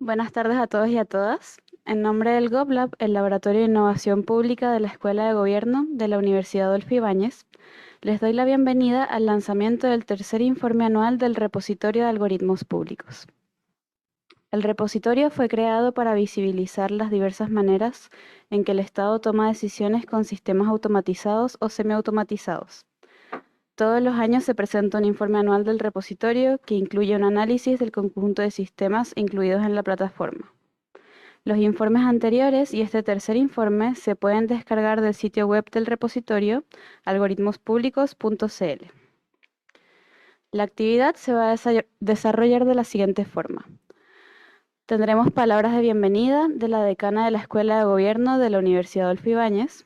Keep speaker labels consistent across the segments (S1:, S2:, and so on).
S1: Buenas tardes a todos y a todas. En nombre del GovLab, el Laboratorio de Innovación Pública de la Escuela de Gobierno de la Universidad Adolfo Ibáñez, les doy la bienvenida al lanzamiento del tercer informe anual del Repositorio de Algoritmos Públicos. El repositorio fue creado para visibilizar las diversas maneras en que el Estado toma decisiones con sistemas automatizados o semiautomatizados. Todos los años se presenta un informe anual del repositorio que incluye un análisis del conjunto de sistemas incluidos en la plataforma. Los informes anteriores y este tercer informe se pueden descargar del sitio web del repositorio algoritmospúblicos.cl. La actividad se va a desarrollar de la siguiente forma. Tendremos palabras de bienvenida de la decana de la Escuela de Gobierno de la Universidad Adolfo Ibáñez.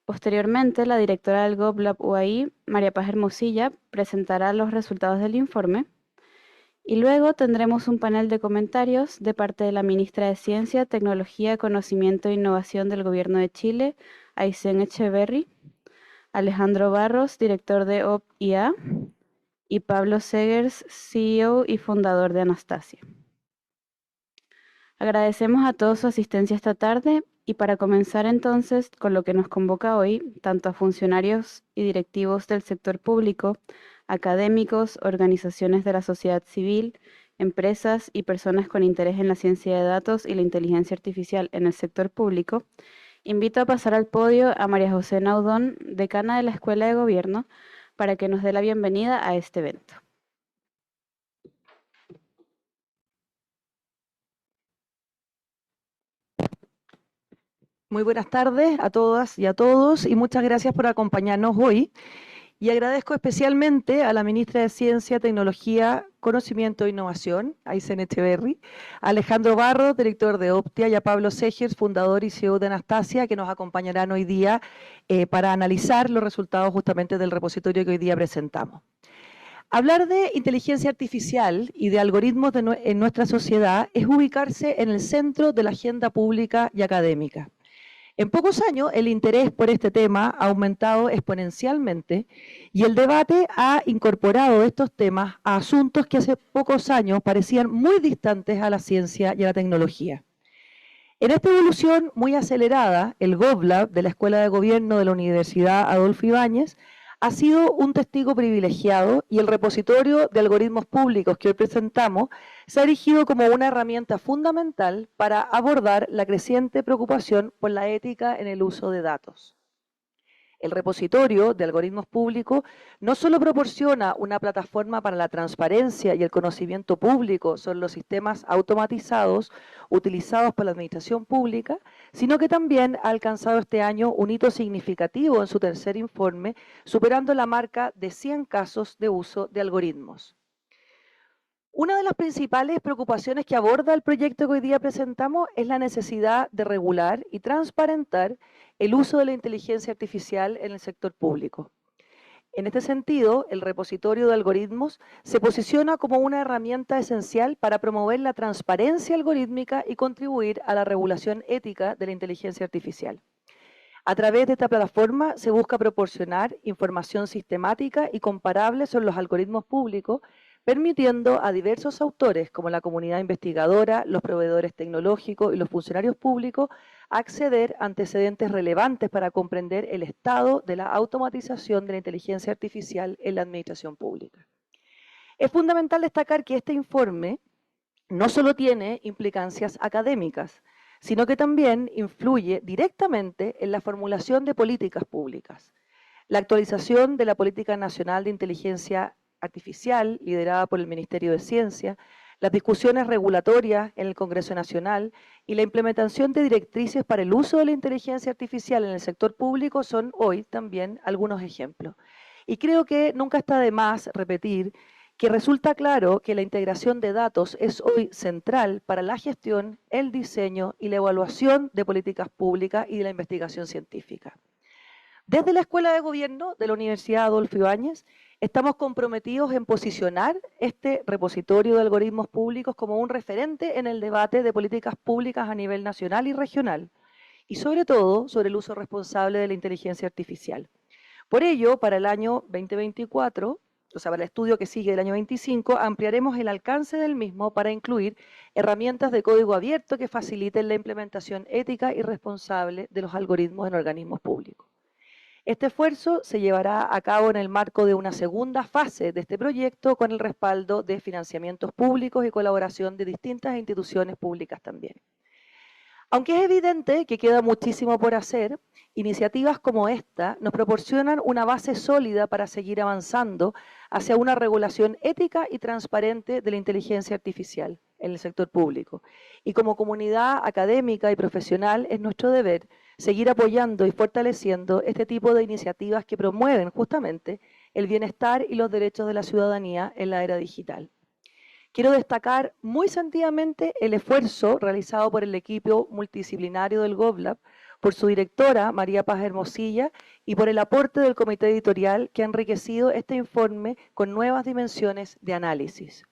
S1: Posteriormente, la directora del GovLab UAI, María Paz Hermosilla, presentará los resultados del informe. Y luego tendremos un panel de comentarios de parte de la ministra de Ciencia, Tecnología, Conocimiento e Innovación del Gobierno de Chile, Aysén Echeverry, Alejandro Barros, director de OpIA, y Pablo Segers, CEO y fundador de Anastasia. Agradecemos a todos su asistencia esta tarde y para comenzar entonces con lo que nos convoca hoy, tanto a funcionarios y directivos del sector público, académicos, organizaciones de la sociedad civil, empresas y personas con interés en la ciencia de datos y la inteligencia artificial en el sector público, invito a pasar al podio a María José Naudón, decana de la Escuela de Gobierno, para que nos dé la bienvenida a este evento.
S2: Muy buenas tardes a todas y a todos y muchas gracias por acompañarnos hoy. Y agradezco especialmente a la ministra de Ciencia, Tecnología, Conocimiento e Innovación, Aysén Echeverry, a Alejandro Barros, director de Optia, y a Pablo Segers, fundador y CEO de Anastasia, que nos acompañarán hoy día para analizar los resultados justamente del repositorio que hoy día presentamos. Hablar de inteligencia artificial y de algoritmos en nuestra sociedad es ubicarse en el centro de la agenda pública y académica. En pocos años, el interés por este tema ha aumentado exponencialmente y el debate ha incorporado estos temas a asuntos que hace pocos años parecían muy distantes a la ciencia y a la tecnología. En esta evolución muy acelerada, el GovLab de la Escuela de Gobierno de la Universidad Adolfo Ibáñez ha sido un testigo privilegiado y el repositorio de algoritmos públicos que hoy presentamos se ha erigido como una herramienta fundamental para abordar la creciente preocupación por la ética en el uso de datos. El repositorio de algoritmos públicos no solo proporciona una plataforma para la transparencia y el conocimiento público sobre los sistemas automatizados utilizados por la administración pública, sino que también ha alcanzado este año un hito significativo en su tercer informe, superando la marca de 100 casos de uso de algoritmos. Una de las principales preocupaciones que aborda el proyecto que hoy día presentamos es la necesidad de regular y transparentar el uso de la inteligencia artificial en el sector público. En este sentido, el repositorio de algoritmos se posiciona como una herramienta esencial para promover la transparencia algorítmica y contribuir a la regulación ética de la inteligencia artificial. A través de esta plataforma se busca proporcionar información sistemática y comparable sobre los algoritmos públicos, permitiendo a diversos autores, como la comunidad investigadora, los proveedores tecnológicos y los funcionarios públicos, acceder a antecedentes relevantes para comprender el estado de la automatización de la inteligencia artificial en la administración pública. Es fundamental destacar que este informe no solo tiene implicancias académicas, sino que también influye directamente en la formulación de políticas públicas. La actualización de la Política Nacional de Inteligencia Artificial, liderada por el Ministerio de Ciencia, las discusiones regulatorias en el Congreso Nacional y la implementación de directrices para el uso de la inteligencia artificial en el sector público son hoy también algunos ejemplos. Y creo que nunca está de más repetir que resulta claro que la integración de datos es hoy central para la gestión, el diseño y la evaluación de políticas públicas y de la investigación científica. Desde la Escuela de Gobierno de la Universidad Adolfo Ibáñez estamos comprometidos en posicionar este repositorio de algoritmos públicos como un referente en el debate de políticas públicas a nivel nacional y regional, y sobre todo sobre el uso responsable de la inteligencia artificial. Por ello, para el año 2024, o sea, para el estudio que sigue del año 25, ampliaremos el alcance del mismo para incluir herramientas de código abierto que faciliten la implementación ética y responsable de los algoritmos en organismos públicos. Este esfuerzo se llevará a cabo en el marco de una segunda fase de este proyecto con el respaldo de financiamientos públicos y colaboración de distintas instituciones públicas también. Aunque es evidente que queda muchísimo por hacer, iniciativas como esta nos proporcionan una base sólida para seguir avanzando hacia una regulación ética y transparente de la inteligencia artificial en el sector público. Y como comunidad académica y profesional es nuestro deber seguir apoyando y fortaleciendo este tipo de iniciativas que promueven justamente el bienestar y los derechos de la ciudadanía en la era digital. Quiero destacar muy sentidamente el esfuerzo realizado por el equipo multidisciplinario del GovLab, por su directora, María Paz Hermosilla, y por el aporte del comité editorial que ha enriquecido este informe con nuevas dimensiones de análisis.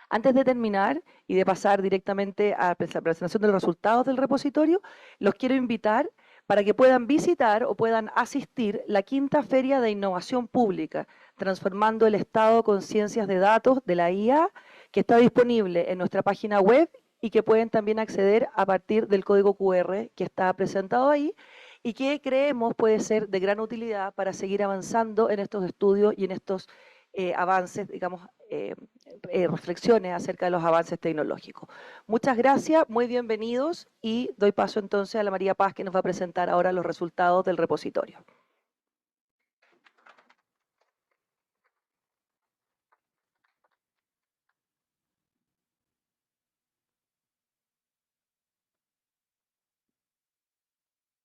S2: Antes de terminar y de pasar directamente a la presentación de los resultados del repositorio, los quiero invitar para que puedan visitar o puedan asistir la quinta Feria de Innovación Pública, transformando el Estado con ciencias de datos de la IA, que está disponible en nuestra página web y que pueden también acceder a partir del código QR que está presentado ahí y que creemos puede ser de gran utilidad para seguir avanzando en estos estudios y en estos avances, digamos, reflexiones acerca de los avances tecnológicos. Muchas gracias, muy bienvenidos y doy paso entonces a la María Paz que nos va a presentar ahora los resultados del repositorio.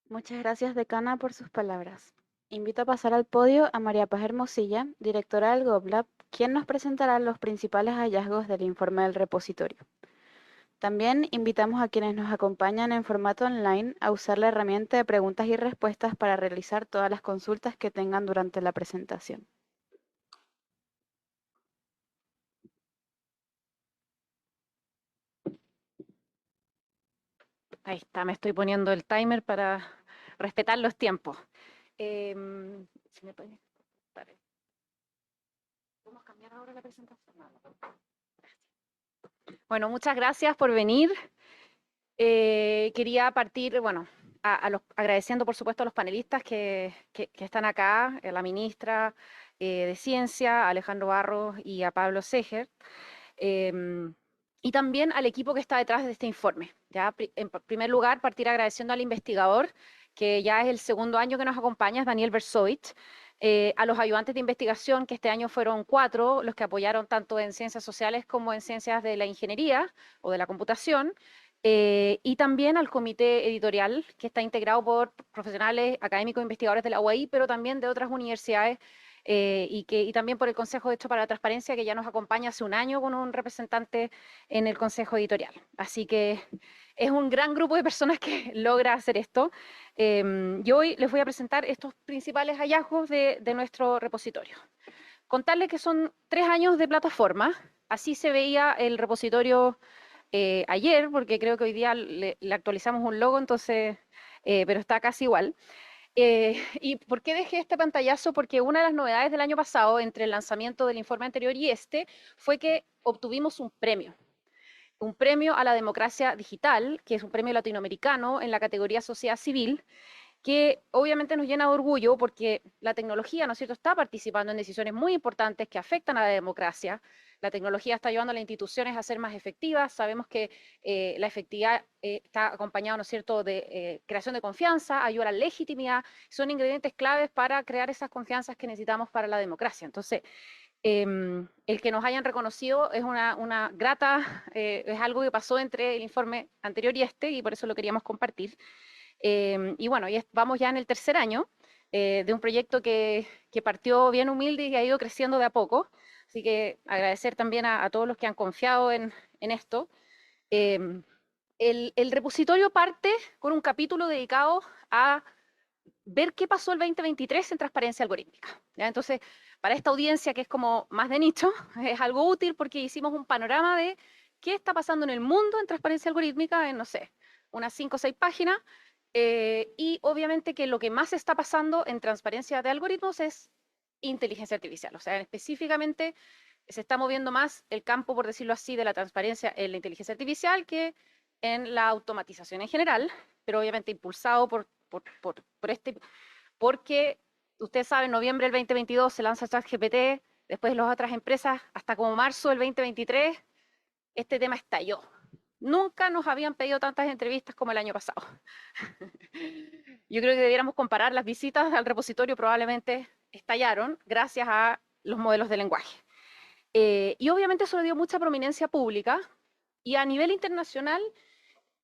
S1: Muchas gracias, decana, por sus palabras. Invito a pasar al podio a María Paz Hermosilla, directora del GovLab, quien nos presentará los principales hallazgos del informe del repositorio. También invitamos a quienes nos acompañan en formato online a usar la herramienta de preguntas y respuestas para realizar todas las consultas que tengan durante la presentación.
S3: Ahí está, me estoy poniendo el timer para respetar los tiempos. Si me puede- Vale. ¿Podemos cambiar ahora la presentación? Bueno, muchas gracias por venir. Quería partir, bueno, agradeciendo por supuesto a los panelistas que están acá, a la ministra de Ciencia, a Alejandro Barros y a Pablo Seger. Y también al equipo que está detrás de este informe. ¿Ya? En primer lugar, partir agradeciendo al investigador, que ya es el segundo año que nos acompaña, es Daniel Bersovich, a los ayudantes de investigación, que este año fueron 4, los que apoyaron tanto en ciencias sociales como en ciencias de la ingeniería o de la computación, y también al comité editorial, que está integrado por profesionales académicos e investigadores de la UAI, pero también de otras universidades y también por el Consejo de Hecho para la Transparencia, que ya nos acompaña hace un año con un representante en el Consejo Editorial. Así que es un gran grupo de personas que logra hacer esto. Yo hoy les voy a presentar estos principales hallazgos de nuestro repositorio. Contarles que son 3 años de plataforma. Así se veía el repositorio ayer, porque creo que hoy día le actualizamos un logo, entonces, pero está casi igual. ¿Y por qué dejé este pantallazo? Porque una de las novedades del año pasado, entre el lanzamiento del informe anterior y este, fue que obtuvimos un premio a la democracia digital, que es un premio latinoamericano en la categoría sociedad civil, que obviamente nos llena de orgullo porque la tecnología, ¿no es cierto?, está participando en decisiones muy importantes que afectan a la democracia. La tecnología está ayudando a las instituciones a ser más efectivas. Sabemos que la efectividad está acompañada, ¿no es cierto?, de creación de confianza, ayuda a la legitimidad. Son ingredientes claves para crear esas confianzas que necesitamos para la democracia. Entonces, el que nos hayan reconocido es una grata, es algo que pasó entre el informe anterior y este, y por eso lo queríamos compartir. Y bueno, vamos ya en el tercer año de un proyecto que partió bien humilde y ha ido creciendo de a poco. Así que agradecer también a todos los que han confiado en esto. El repositorio parte con un capítulo dedicado a ver qué pasó el 2023 en transparencia algorítmica. ¿Ya? Entonces, para esta audiencia que es como más de nicho, es algo útil porque hicimos un panorama de qué está pasando en el mundo en transparencia algorítmica en, no sé, unas 5 o 6 páginas. Y obviamente que lo que más está pasando en transparencia de algoritmos es inteligencia artificial. O sea, específicamente se está moviendo más el campo, por decirlo así, de la transparencia en la inteligencia artificial que en la automatización en general, pero obviamente impulsado por este, porque ustedes saben, en noviembre del 2022 se lanza ChatGPT, después las otras empresas, hasta como marzo del 2023, este tema estalló. Nunca nos habían pedido tantas entrevistas como el año pasado. Yo creo que debiéramos comparar las visitas al repositorio, probablemente estallaron gracias a los modelos de lenguaje. Y obviamente eso le dio mucha prominencia pública, y a nivel internacional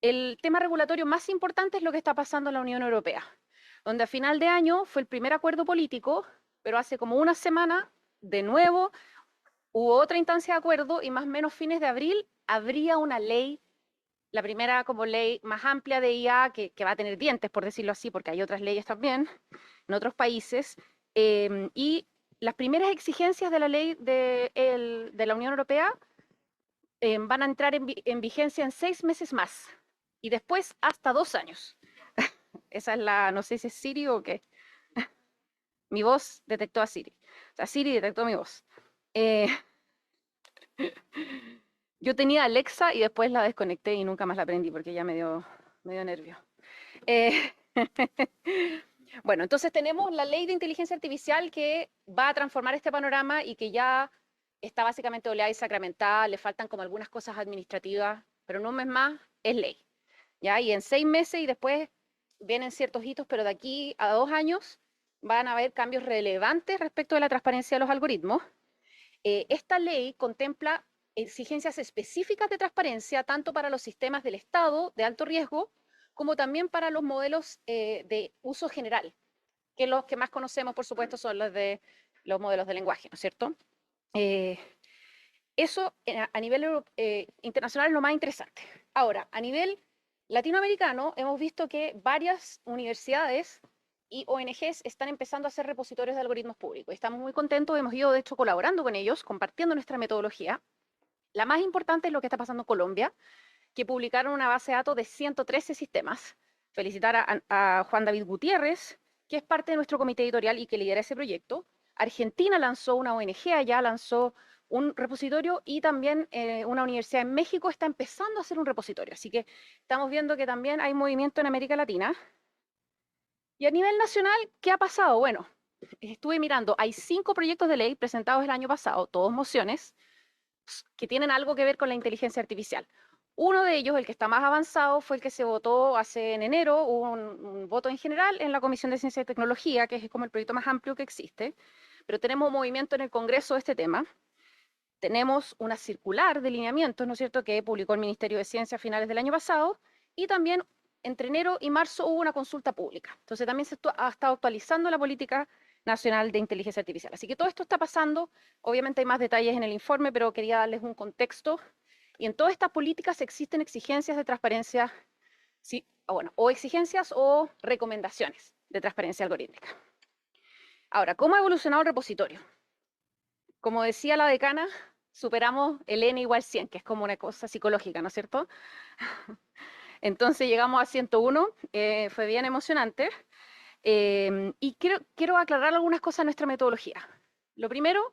S3: el tema regulatorio más importante es lo que está pasando en la Unión Europea, donde a final de año fue el primer acuerdo político, pero hace como una semana, de nuevo, hubo otra instancia de acuerdo y más o menos fines de abril habría una ley, la primera como ley más amplia de IA que va a tener dientes, por decirlo así, porque hay otras leyes también en otros países, y las primeras exigencias de la ley de la Unión Europea van a entrar en vigencia en 6 meses más y después hasta 2 años. Esa es la, no sé si es Siri o qué. Mi voz detectó a Siri. O sea, Siri detectó mi voz. Yo tenía Alexa y después la desconecté y nunca más la aprendí porque ya me dio nervio. Bueno, entonces tenemos la ley de inteligencia artificial que va a transformar este panorama y que ya está básicamente oleada y sacramentada, le faltan como algunas cosas administrativas, pero en un mes más es ley. ¿Ya? Y en 6 meses y después vienen ciertos hitos, pero de aquí a 2 años van a haber cambios relevantes respecto de la transparencia de los algoritmos. Esta ley contempla exigencias específicas de transparencia tanto para los sistemas del Estado de alto riesgo como también para los modelos de uso general, que los que más conocemos, por supuesto, son los de los modelos de lenguaje, ¿no es cierto? Eso a nivel internacional es lo más interesante. Ahora, a nivel latinoamericano, hemos visto que varias universidades y ONGs están empezando a hacer repositorios de algoritmos públicos. Estamos muy contentos, hemos ido de hecho colaborando con ellos, compartiendo nuestra metodología. La más importante es lo que está pasando en Colombia, que publicaron una base de datos de 113 sistemas. Felicitar a Juan David Gutiérrez, que es parte de nuestro comité editorial y que lidera ese proyecto. Argentina lanzó una ONG allá, lanzó un repositorio, y también una universidad en México está empezando a hacer un repositorio. Así que estamos viendo que también hay movimiento en América Latina. Y a nivel nacional, ¿qué ha pasado? Bueno, estuve mirando, hay 5 proyectos de ley presentados el año pasado, todos mociones, que tienen algo que ver con la inteligencia artificial. Uno de ellos, el que está más avanzado, fue el que se votó hace en enero, hubo un voto en general en la Comisión de Ciencia y Tecnología, que es como el proyecto más amplio que existe, pero tenemos movimiento en el Congreso de este tema. Tenemos una circular de lineamientos, ¿no es cierto?, que publicó el Ministerio de Ciencia a finales del año pasado, y también entre enero y marzo hubo una consulta pública. Entonces también se ha estado actualizando la política nacional de inteligencia artificial. Así que todo esto está pasando. Obviamente hay más detalles en el informe, pero quería darles un contexto. Y en todas estas políticas existen exigencias de transparencia, sí, o exigencias o recomendaciones de transparencia algorítmica. Ahora, ¿cómo ha evolucionado el repositorio? Como decía la decana, superamos el n igual 100, que es como una cosa psicológica, ¿no es cierto? Entonces llegamos a 101, fue bien emocionante. Y quiero aclarar algunas cosas en nuestra metodología. Lo primero,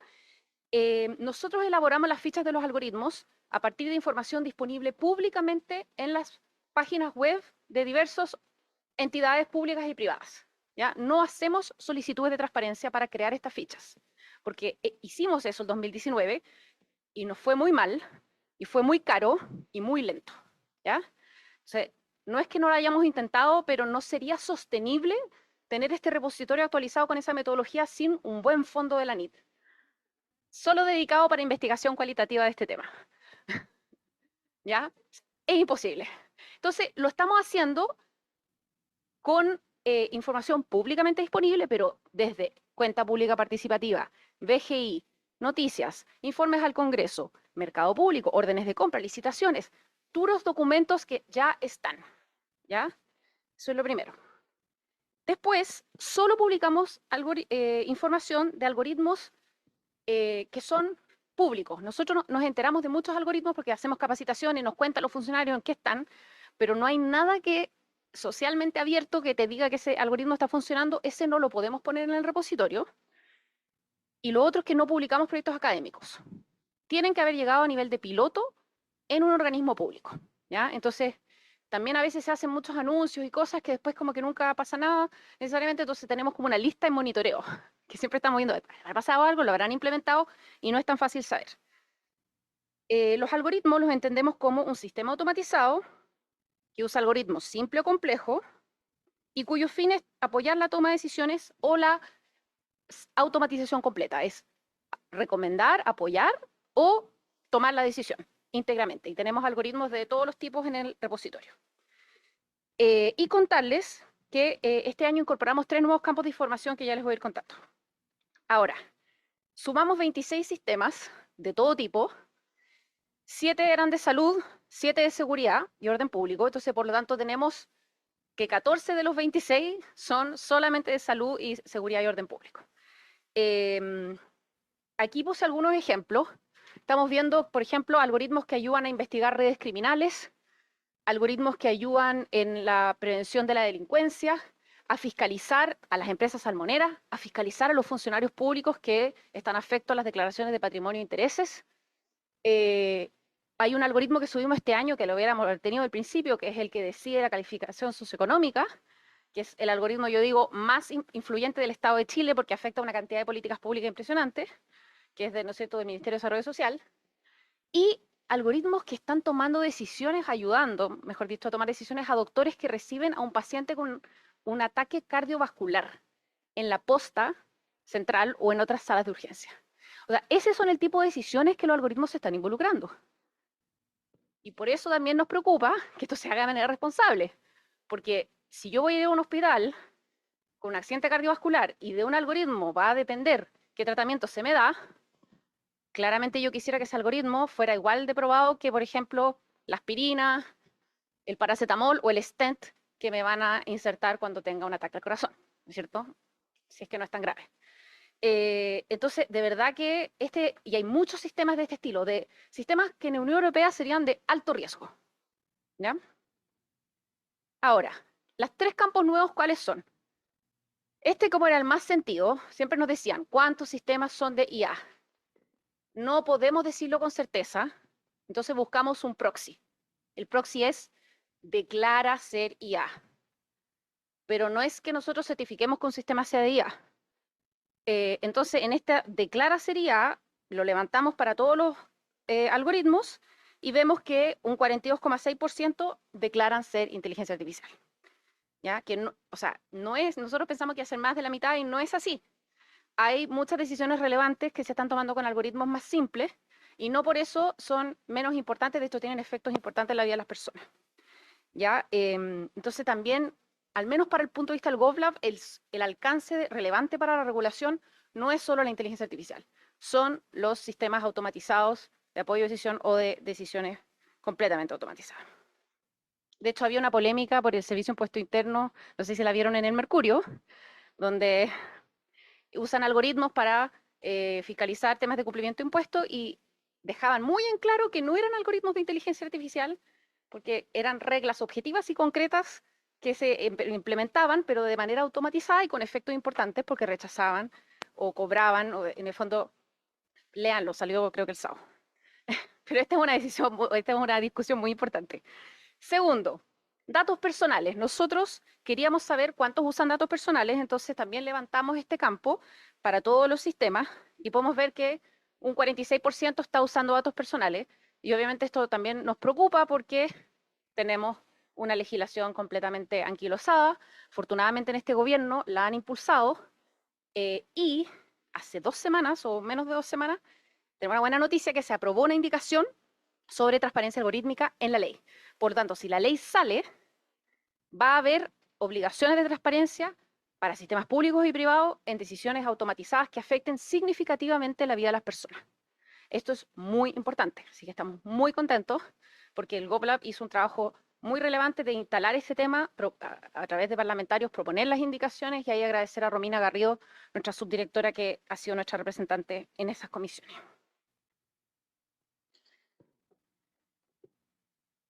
S3: nosotros elaboramos las fichas de los algoritmos a partir de información disponible públicamente en las páginas web de diversas entidades públicas y privadas. ¿Ya? No hacemos solicitudes de transparencia para crear estas fichas, porque hicimos eso en 2019 y nos fue muy mal, y fue muy caro y muy lento. ¿Ya? O sea, no es que no lo hayamos intentado, pero no sería sostenible tener este repositorio actualizado con esa metodología sin un buen fondo de la NIT, solo dedicado para investigación cualitativa de este tema. ¿Ya? Es imposible. Entonces, lo estamos haciendo con información públicamente disponible, pero desde cuenta pública participativa, BGI, noticias, informes al Congreso, mercado público, órdenes de compra, licitaciones, puros documentos que ya están. ¿Ya? Eso es lo primero. Después, solo publicamos información de algoritmos que son públicos. Nosotros nos enteramos de muchos algoritmos porque hacemos capacitaciones, nos cuentan los funcionarios en qué están, pero no hay nada que socialmente abierto que te diga que ese algoritmo está funcionando. Ese no lo podemos poner en el repositorio. Y lo otro es que no publicamos proyectos académicos. Tienen que haber llegado a nivel de piloto en un organismo público, ¿ya? Entonces, también a veces se hacen muchos anuncios y cosas que después como que nunca pasa nada necesariamente, entonces tenemos como una lista de monitoreo, que siempre estamos viendo, ¿ha pasado algo? ¿Lo habrán implementado? Y no es tan fácil saber. Los algoritmos los entendemos como un sistema automatizado que usa algoritmos simple o complejo y cuyo fin es apoyar la toma de decisiones o la automatización completa. Es recomendar, apoyar o tomar la decisión íntegramente. Y tenemos algoritmos de todos los tipos en el repositorio. Y contarles que este año incorporamos 3 nuevos campos de información que ya les voy a ir contando. Ahora, sumamos 26 sistemas de todo tipo, 7 eran de salud, 7 de seguridad y orden público, entonces por lo tanto tenemos que 14 de los 26 son solamente de salud y seguridad y orden público. Aquí puse algunos ejemplos. Estamos viendo, por ejemplo, algoritmos que ayudan a investigar redes criminales, algoritmos que ayudan en la prevención de la delincuencia, a fiscalizar a las empresas salmoneras, a fiscalizar a los funcionarios públicos que están afectos a las declaraciones de patrimonio e intereses. Hay un algoritmo que subimos este año que lo hubiéramos tenido al principio, que es el que decide la calificación socioeconómica, que es el algoritmo, yo digo, más influyente del Estado de Chile porque afecta a una cantidad de políticas públicas impresionante, que es de, ¿no es cierto?, del Ministerio de Desarrollo Social, y algoritmos que están tomando decisiones, ayudando, mejor dicho, a tomar decisiones a doctores que reciben a un paciente con un ataque cardiovascular en la posta central o en otras salas de urgencia. O sea, ese son el tipo de decisiones que los algoritmos se están involucrando. Y por eso también nos preocupa que esto se haga de manera responsable. Porque si yo voy a ir a un hospital con un accidente cardiovascular y de un algoritmo va a depender qué tratamiento se me da, claramente yo quisiera que ese algoritmo fuera igual de probado que, por ejemplo, la aspirina, el paracetamol o el stent que me van a insertar cuando tenga un ataque al corazón, ¿no es cierto? Si es que no es tan grave. Entonces, de verdad que y hay muchos sistemas de este estilo, de sistemas que en la Unión Europea serían de alto riesgo, ¿ya? Ahora, los 3 campos nuevos, ¿cuáles son? Como era el más sentido, siempre nos decían, ¿cuántos sistemas son de IA? No podemos decirlo con certeza, entonces buscamos un proxy. El proxy es declara ser IA, pero no es que nosotros certifiquemos que un sistema sea de IA. Entonces, en esta declara ser IA, lo levantamos para todos los algoritmos y vemos que un 42,6% declaran ser inteligencia artificial. ¿Ya? Que no, o sea, nosotros pensamos que hacer más de la mitad y no es así. Hay muchas decisiones relevantes que se están tomando con algoritmos más simples y no por eso son menos importantes, de hecho tienen efectos importantes en la vida de las personas. ¿Ya? Entonces también, al menos para el punto de vista del GovLab, el alcance relevante para la regulación no es solo la inteligencia artificial, son los sistemas automatizados de apoyo a decisión o de decisiones completamente automatizadas. De hecho, había una polémica por el Servicio de Impuesto Interno, no sé si la vieron en el Mercurio, donde usan algoritmos para fiscalizar temas de cumplimiento de impuestos y dejaban muy en claro que no eran algoritmos de inteligencia artificial, porque eran reglas objetivas y concretas que se implementaban, pero de manera automatizada y con efectos importantes porque rechazaban o cobraban, o en el fondo, léanlo, salió creo que el sábado. Pero esta es una discusión muy importante. Segundo, datos personales. Nosotros queríamos saber cuántos usan datos personales, entonces también levantamos este campo para todos los sistemas y podemos ver que un 46% está usando datos personales. Y obviamente esto también nos preocupa porque tenemos una legislación completamente anquilosada. Afortunadamente en este gobierno la han impulsado y hace 2 semanas o menos de 2 semanas tenemos una buena noticia que se aprobó una indicación sobre transparencia algorítmica en la ley. Por lo tanto, si la ley sale, va a haber obligaciones de transparencia para sistemas públicos y privados en decisiones automatizadas que afecten significativamente la vida de las personas. Esto es muy importante, así que estamos muy contentos porque el GovLab hizo un trabajo muy relevante de instalar ese tema a través de parlamentarios, proponer las indicaciones y ahí agradecer a Romina Garrido, nuestra subdirectora, que ha sido nuestra representante en esas comisiones.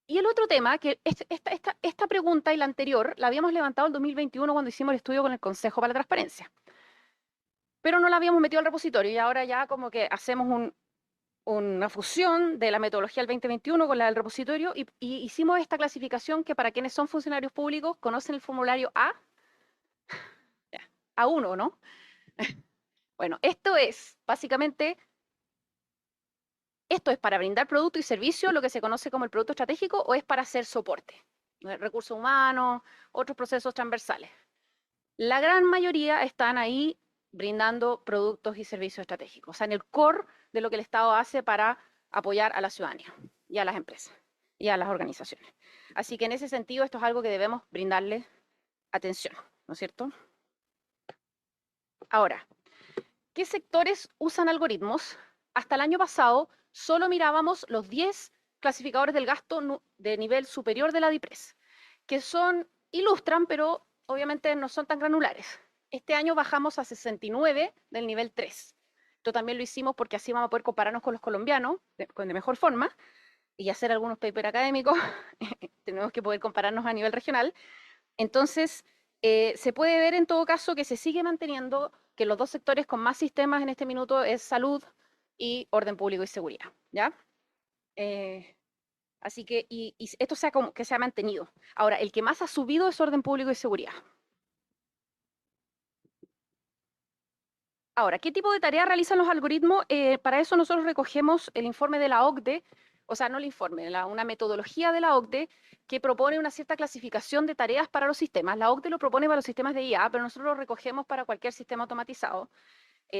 S3: Y el otro tema, que esta pregunta y la anterior la habíamos levantado en 2021 cuando hicimos el estudio con el Consejo para la Transparencia. pero no la habíamos metido al repositorio y ahora ya como que hacemos una fusión de la metodología del 2021 con la del repositorio y hicimos esta clasificación que para quienes son funcionarios públicos conocen el formulario A1, ¿no? Bueno, esto es básicamente, esto es para brindar producto y servicio, lo que se conoce como el producto estratégico, o es para hacer soporte, recursos humanos, otros procesos transversales. La gran mayoría están ahí brindando productos y servicios estratégicos, o sea, en el core de lo que el Estado hace para apoyar a la ciudadanía y a las empresas y a las organizaciones. Así que en ese sentido esto es algo que debemos brindarle atención, ¿no es cierto? Ahora, ¿qué sectores usan algoritmos? Hasta el año pasado solo mirábamos los 10 clasificadores del gasto de nivel superior de la DIPRES, que ilustran, pero obviamente no son tan granulares. Este año bajamos a 69 del nivel 3. Esto también lo hicimos porque así vamos a poder compararnos con los colombianos de mejor forma y hacer algunos papers académicos. Tenemos que poder compararnos a nivel regional. Entonces, se puede ver en todo caso que se sigue manteniendo que los dos sectores con más sistemas en este minuto es salud y orden público y seguridad, ¿ya? Así que, y esto como que se ha mantenido. Ahora, el que más ha subido es orden público y seguridad. Ahora, ¿qué tipo de tareas realizan los algoritmos? Para eso nosotros recogemos el informe de la OCDE, o sea, no el informe, una metodología de la OCDE que propone una cierta clasificación de tareas para los sistemas. La OCDE lo propone para los sistemas de IA, pero nosotros lo recogemos para cualquier sistema automatizado.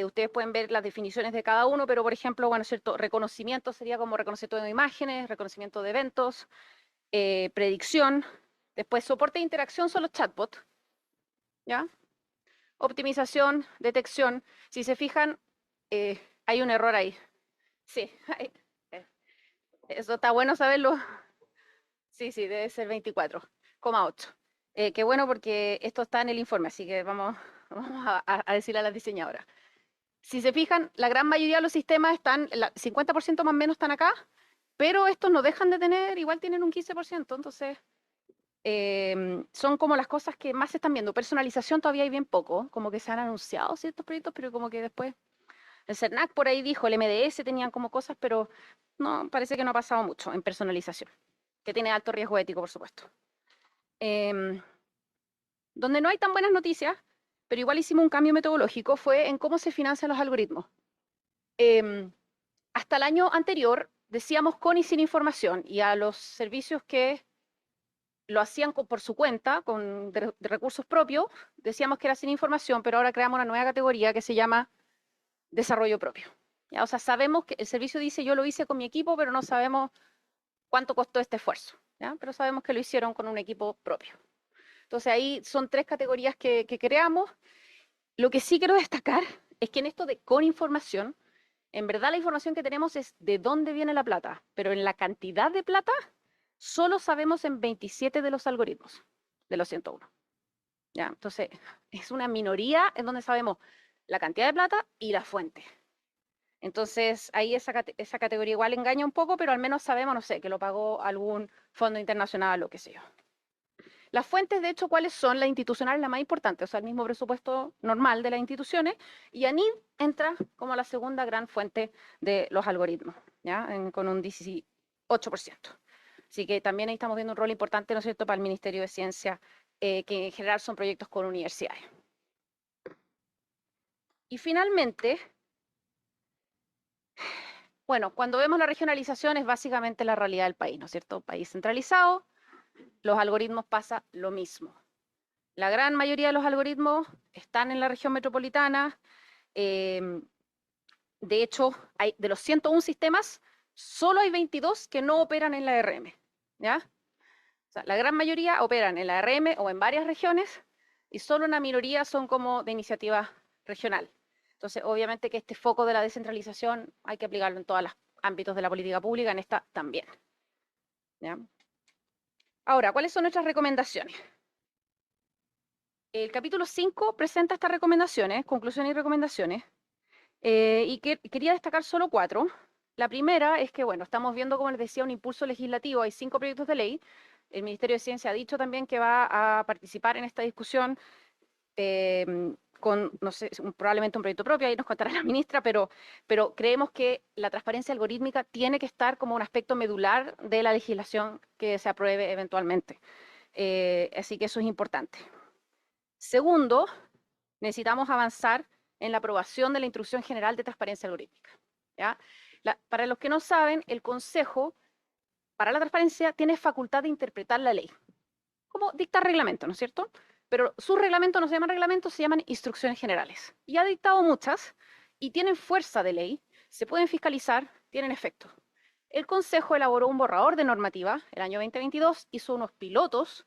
S3: Ustedes pueden ver las definiciones de cada uno, pero por ejemplo, bueno, cierto, reconocimiento sería como reconocimiento de imágenes, reconocimiento de eventos, predicción, después soporte e interacción son los chatbots, ¿ya? Optimización, detección. Si se fijan, hay un error ahí. Sí, eso está bueno saberlo. Sí, debe ser 24,8. Qué bueno porque esto está en el informe, así que vamos a decirle a las diseñadoras. Si se fijan, la gran mayoría de los sistemas están, el 50% más o menos están acá, pero estos no dejan de tener, igual tienen un 15%, entonces son como las cosas que más se están viendo. Personalización todavía hay bien poco, como que se han anunciado ciertos proyectos, pero como que después el CERNAC por ahí dijo, el MDS tenían como cosas, pero no, parece que no ha pasado mucho en personalización, que tiene alto riesgo ético, por supuesto. Donde no hay tan buenas noticias, pero igual hicimos un cambio metodológico, fue en cómo se financian los algoritmos. Hasta el año anterior decíamos con y sin información, y a los servicios que lo hacían por su cuenta, de recursos propios, decíamos que era sin información, pero ahora creamos una nueva categoría que se llama desarrollo propio. ¿Ya? O sea, sabemos que el servicio dice yo lo hice con mi equipo, pero no sabemos cuánto costó este esfuerzo, ¿ya? Pero sabemos que lo hicieron con un equipo propio. Entonces ahí son 3 categorías que creamos. Lo que sí quiero destacar es que en esto de con información, en verdad la información que tenemos es de dónde viene la plata, pero en la cantidad de plata solo sabemos en 27 de los algoritmos, de los 101. ¿Ya? Entonces, es una minoría en donde sabemos la cantidad de plata y la fuente. Entonces, ahí esa categoría igual engaña un poco, pero al menos sabemos, no sé, que lo pagó algún fondo internacional o qué sé yo. Las fuentes, de hecho, ¿cuáles son? La institucional es la más importante, o sea, el mismo presupuesto normal de las instituciones, y ANID entra como la segunda gran fuente de los algoritmos, ¿ya? Con un 18%. Así que también ahí estamos viendo un rol importante, ¿no es cierto?, para el Ministerio de Ciencia, que en general son proyectos con universidades. Y finalmente, bueno, cuando vemos la regionalización es básicamente la realidad del país, ¿no es cierto? País centralizado, los algoritmos pasa lo mismo. La gran mayoría de los algoritmos están en la región metropolitana. De hecho, de los 101 sistemas, solo hay 22 que no operan en la RM, ¿ya? O sea, la gran mayoría operan en la RM o en varias regiones y solo una minoría son como de iniciativa regional. Entonces, obviamente que este foco de la descentralización hay que aplicarlo en todos los ámbitos de la política pública, en esta también, ¿ya? Ahora, ¿cuáles son nuestras recomendaciones? El capítulo 5 presenta estas recomendaciones, conclusiones y recomendaciones, y quería destacar solo 4. La primera es que, bueno, estamos viendo, como les decía, un impulso legislativo, hay 5 proyectos de ley. El Ministerio de Ciencia ha dicho también que va a participar en esta discusión con, no sé, probablemente un proyecto propio, ahí nos contará la ministra, pero creemos que la transparencia algorítmica tiene que estar como un aspecto medular de la legislación que se apruebe eventualmente. Así que eso es importante. Segundo, necesitamos avanzar en la aprobación de la Instrucción General de Transparencia Algorítmica. ¿Ya? Para los que no saben, el Consejo para la Transparencia tiene facultad de interpretar la ley, como dictar reglamento, ¿no es cierto? Pero sus reglamentos no se llaman reglamentos, se llaman instrucciones generales. Y ha dictado muchas y tienen fuerza de ley, se pueden fiscalizar, tienen efecto. El Consejo elaboró un borrador de normativa el año 2022, hizo unos pilotos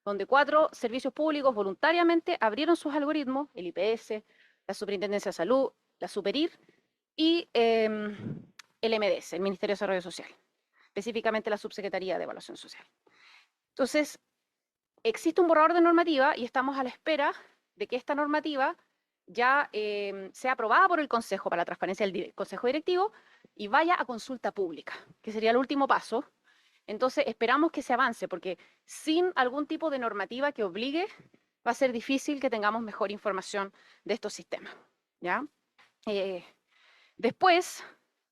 S3: donde 4 servicios públicos voluntariamente abrieron sus algoritmos, el IPS, la Superintendencia de Salud, la Superir y el MDS, el Ministerio de Desarrollo Social, específicamente la Subsecretaría de Evaluación Social. Entonces, existe un borrador de normativa y estamos a la espera de que esta normativa ya sea aprobada por el Consejo para la Transparencia del Consejo Directivo y vaya a consulta pública, que sería el último paso. Entonces, esperamos que se avance, porque sin algún tipo de normativa que obligue, va a ser difícil que tengamos mejor información de estos sistemas. ¿Ya? Después,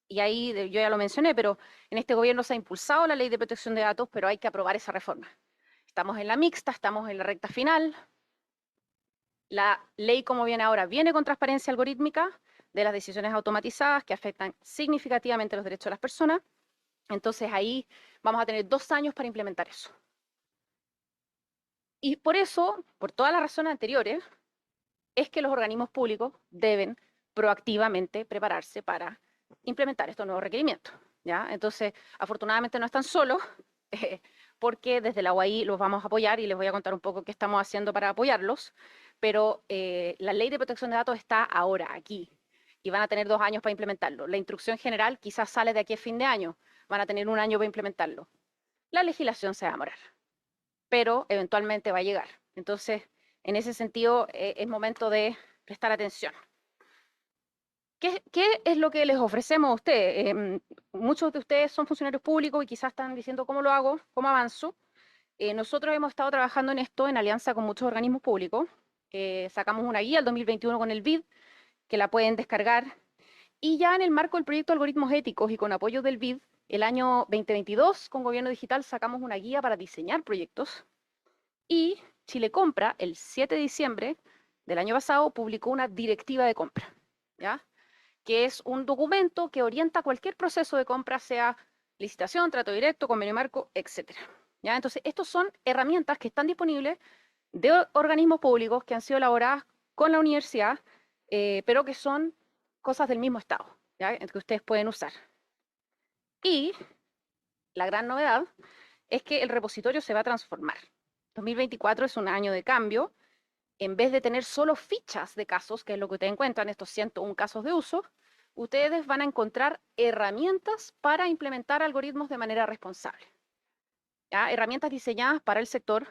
S3: y ahí yo ya lo mencioné, pero en este gobierno se ha impulsado la ley de protección de datos, pero hay que aprobar esa reforma. Estamos en la mixta, estamos en la recta final. La ley, como viene ahora, viene con transparencia algorítmica de las decisiones automatizadas que afectan significativamente los derechos de las personas. Entonces ahí vamos a tener 2 años para implementar eso. Y por eso, por todas las razones anteriores, es que los organismos públicos deben proactivamente prepararse para implementar estos nuevos requerimientos. ¿Ya? Entonces, afortunadamente no están solos, porque desde la UAI los vamos a apoyar y les voy a contar un poco qué estamos haciendo para apoyarlos, pero la ley de protección de datos está ahora, aquí, y van a tener 2 años para implementarlo. La instrucción general quizás sale de aquí a fin de año, van a tener 1 año para implementarlo. La legislación se va a demorar, pero eventualmente va a llegar. Entonces, en ese sentido, es momento de prestar atención. ¿Qué es lo que les ofrecemos a ustedes? Muchos de ustedes son funcionarios públicos y quizás están diciendo cómo lo hago, cómo avanzo. Nosotros hemos estado trabajando en esto en alianza con muchos organismos públicos. Sacamos una guía el 2021 con el BID, que la pueden descargar. Y ya en el marco del proyecto de Algoritmos Éticos y con apoyo del BID, el año 2022, con Gobierno Digital, sacamos una guía para diseñar proyectos. Y Chile Compra, el 7 de diciembre del año pasado, publicó una directiva de compra, ¿ya? Que es un documento que orienta cualquier proceso de compra, sea licitación, trato directo, convenio marco, etc. ¿Ya? Entonces, estos son herramientas que están disponibles de organismos públicos que han sido elaboradas con la universidad, pero que son cosas del mismo Estado, ¿ya? Que ustedes pueden usar. Y la gran novedad es que el repositorio se va a transformar. 2024 es un año de cambio. En vez de tener solo fichas de casos, que es lo que ustedes encuentran, estos 101 casos de uso, ustedes van a encontrar herramientas para implementar algoritmos de manera responsable. ¿Ya? Herramientas diseñadas para el sector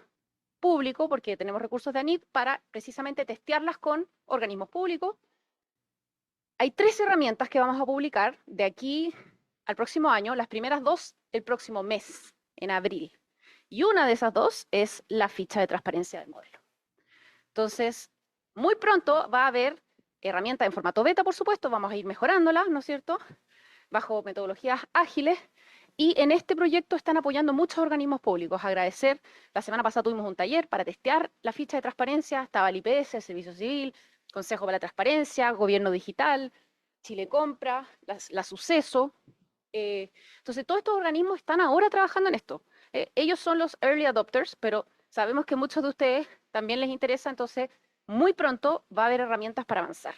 S3: público, porque tenemos recursos de ANID para precisamente testearlas con organismos públicos. Hay 3 herramientas que vamos a publicar de aquí al próximo año, las primeras 2 el próximo mes, en abril. Y una de esas 2 es la ficha de transparencia del modelo. Entonces, muy pronto va a haber herramientas en formato beta, por supuesto, vamos a ir mejorándolas, ¿no es cierto?, bajo metodologías ágiles, y en este proyecto están apoyando muchos organismos públicos. Agradecer, la semana pasada tuvimos un taller para testear la ficha de transparencia, estaba el IPS, el Servicio Civil, Consejo para la Transparencia, Gobierno Digital, Chile Compra, la Suceso. Entonces, todos estos organismos están ahora trabajando en esto. Ellos son los early adopters, pero sabemos que muchos de ustedes también les interesa, entonces muy pronto va a haber herramientas para avanzar.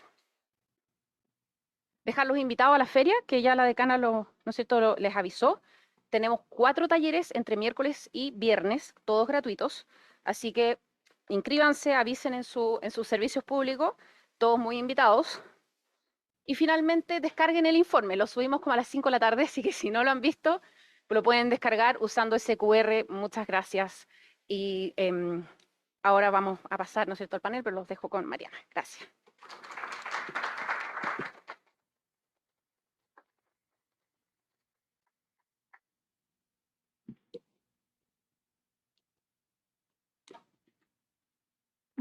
S3: Dejarlos invitados a la feria, que ya la decana ¿no es cierto?, les avisó. Tenemos 4 talleres entre miércoles y viernes, todos gratuitos, así que inscríbanse, avisen en sus servicios públicos, todos muy invitados. Y finalmente descarguen el informe, lo subimos como a las 5 de la tarde, así que si no lo han visto, lo pueden descargar usando ese QR. Muchas gracias. Y ahora vamos a pasar, ¿no es cierto?, al panel, pero los dejo con Mariana. Gracias.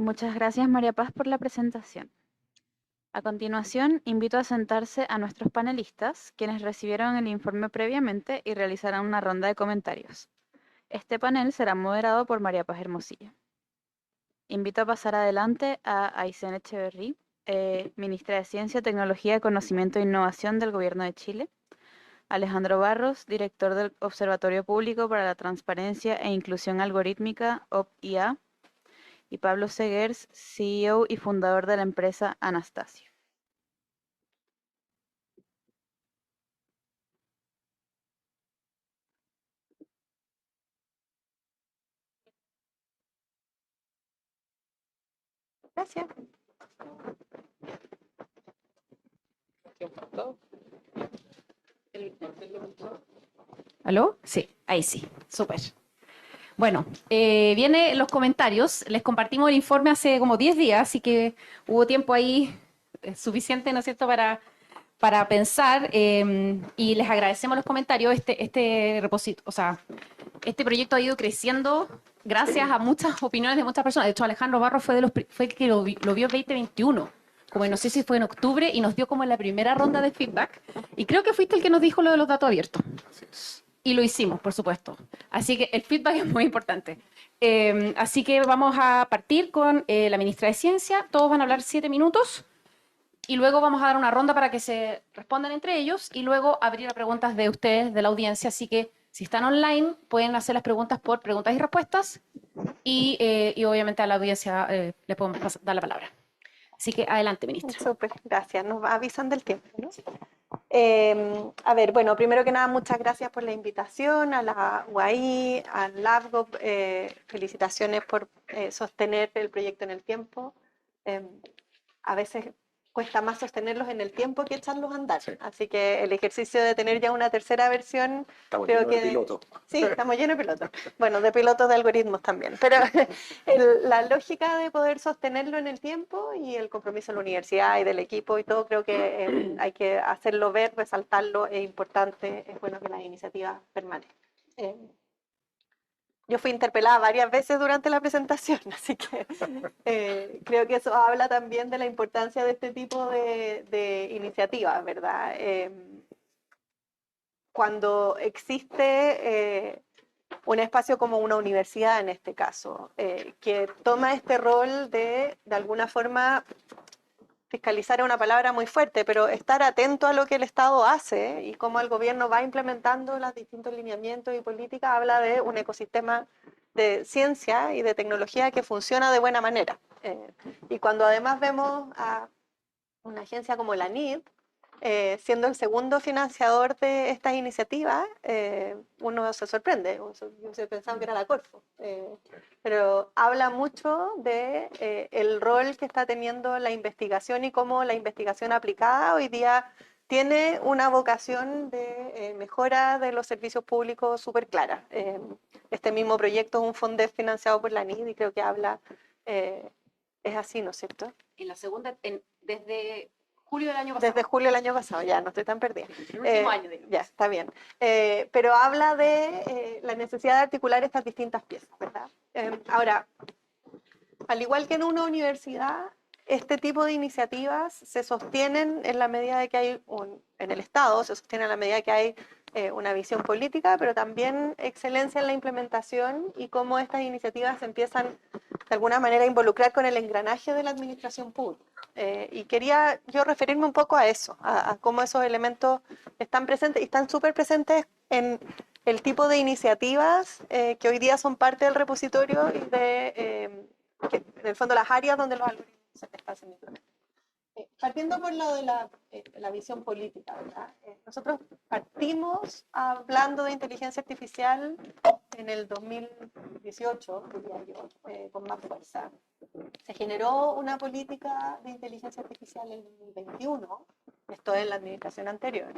S1: Muchas gracias, María Paz, por la presentación. A continuación, invito a sentarse a nuestros panelistas, quienes recibieron el informe previamente y realizarán una ronda de comentarios. Este panel será moderado por María Paz Hermosilla. Invito a pasar adelante a Aysén Echeverry, Ministra de Ciencia, Tecnología, Conocimiento e Innovación del Gobierno de Chile, Alejandro Barros, Director del Observatorio Público para la Transparencia e Inclusión Algorítmica, OPIA, y Pablo Segers, CEO y fundador de la empresa Anastasio.
S3: Gracias. ¿Aló? Sí, ahí sí, súper. Bueno, viene los comentarios. Les compartimos el informe hace como 10 días, así que hubo tiempo ahí suficiente, ¿no es cierto?, para pensar y les agradecemos los comentarios. O sea, este proyecto ha ido creciendo gracias a muchas opiniones de muchas personas. De hecho, Alejandro Barro fue el que lo vio en 2021, como no sé si fue en octubre, y nos dio como en la primera ronda de feedback. Y creo que fuiste el que nos dijo lo de los datos abiertos.
S4: Así es.
S3: Y lo hicimos, por supuesto. Así que el feedback es muy importante. Así que vamos a partir con la ministra de Ciencia. Todos van a hablar 7 minutos. Y luego vamos a dar una ronda para que se respondan entre ellos y luego abrir a preguntas de ustedes, de la audiencia. Así que si están online, pueden hacer las preguntas por preguntas y respuestas y obviamente a la audiencia le podemos dar la palabra. Así que adelante, ministra.
S5: Súper, gracias. Nos avisan del tiempo, ¿no? A ver, bueno, primero que nada, muchas gracias por la invitación a la UAI, al LabGov. Felicitaciones por sostener el proyecto en el tiempo. A veces cuesta más sostenerlos en el tiempo que echarlos a andar.
S4: Sí.
S5: Así que el ejercicio de tener ya una tercera versión...
S4: Estamos
S5: creo
S4: llenos de
S5: que
S4: pilotos.
S5: Sí, estamos llenos de pilotos. Bueno, de pilotos de algoritmos también. Pero la lógica de poder sostenerlo en el tiempo y el compromiso de la universidad y del equipo y todo, creo que hay que hacerlo ver, resaltarlo, es importante, es bueno que las iniciativas permanezcan. Yo fui interpelada varias veces durante la presentación, así que creo que eso habla también de la importancia de este tipo de iniciativas, ¿verdad? Cuando existe un espacio como una universidad, en este caso, que toma este rol de alguna forma, fiscalizar es una palabra muy fuerte, pero estar atento a lo que el Estado hace y cómo el gobierno va implementando los distintos lineamientos y políticas, habla de un ecosistema de ciencia y de tecnología que funciona de buena manera. Y cuando además vemos a una agencia como la NID, siendo el segundo financiador de estas iniciativas, uno se sorprende. Yo se pensaba que era la Corfo, pero habla mucho de el rol que está teniendo la investigación y cómo la investigación aplicada hoy día tiene una vocación de mejora de los servicios públicos súper clara. Este mismo proyecto es un FONDEF financiado por la NID y creo que habla, es así, ¿no es cierto?
S3: En la segunda, desde julio del año pasado.
S5: Desde julio del año pasado, ya no estoy tan perdida.
S3: El último año, digamos.
S5: Ya, está bien. Pero habla de la necesidad de articular estas distintas piezas, ¿verdad? Ahora, al igual que en una universidad, este tipo de iniciativas se sostienen en la medida de que hay, en el Estado, se sostienen en la medida de que hay una visión política, pero también excelencia en la implementación y cómo estas iniciativas se empiezan de alguna manera a involucrar con el engranaje de la administración pública. Y quería yo referirme un poco a eso, a cómo esos elementos están presentes y están súper presentes en el tipo de iniciativas que hoy día son parte del repositorio y de, que, en el fondo, las áreas donde los algoritmos se están implementando. Partiendo por lo de la visión política, ¿verdad? Nosotros partimos hablando de inteligencia artificial en el 2018, diría yo, con más fuerza. Se generó una política de inteligencia artificial en el 2021, esto es la administración anterior.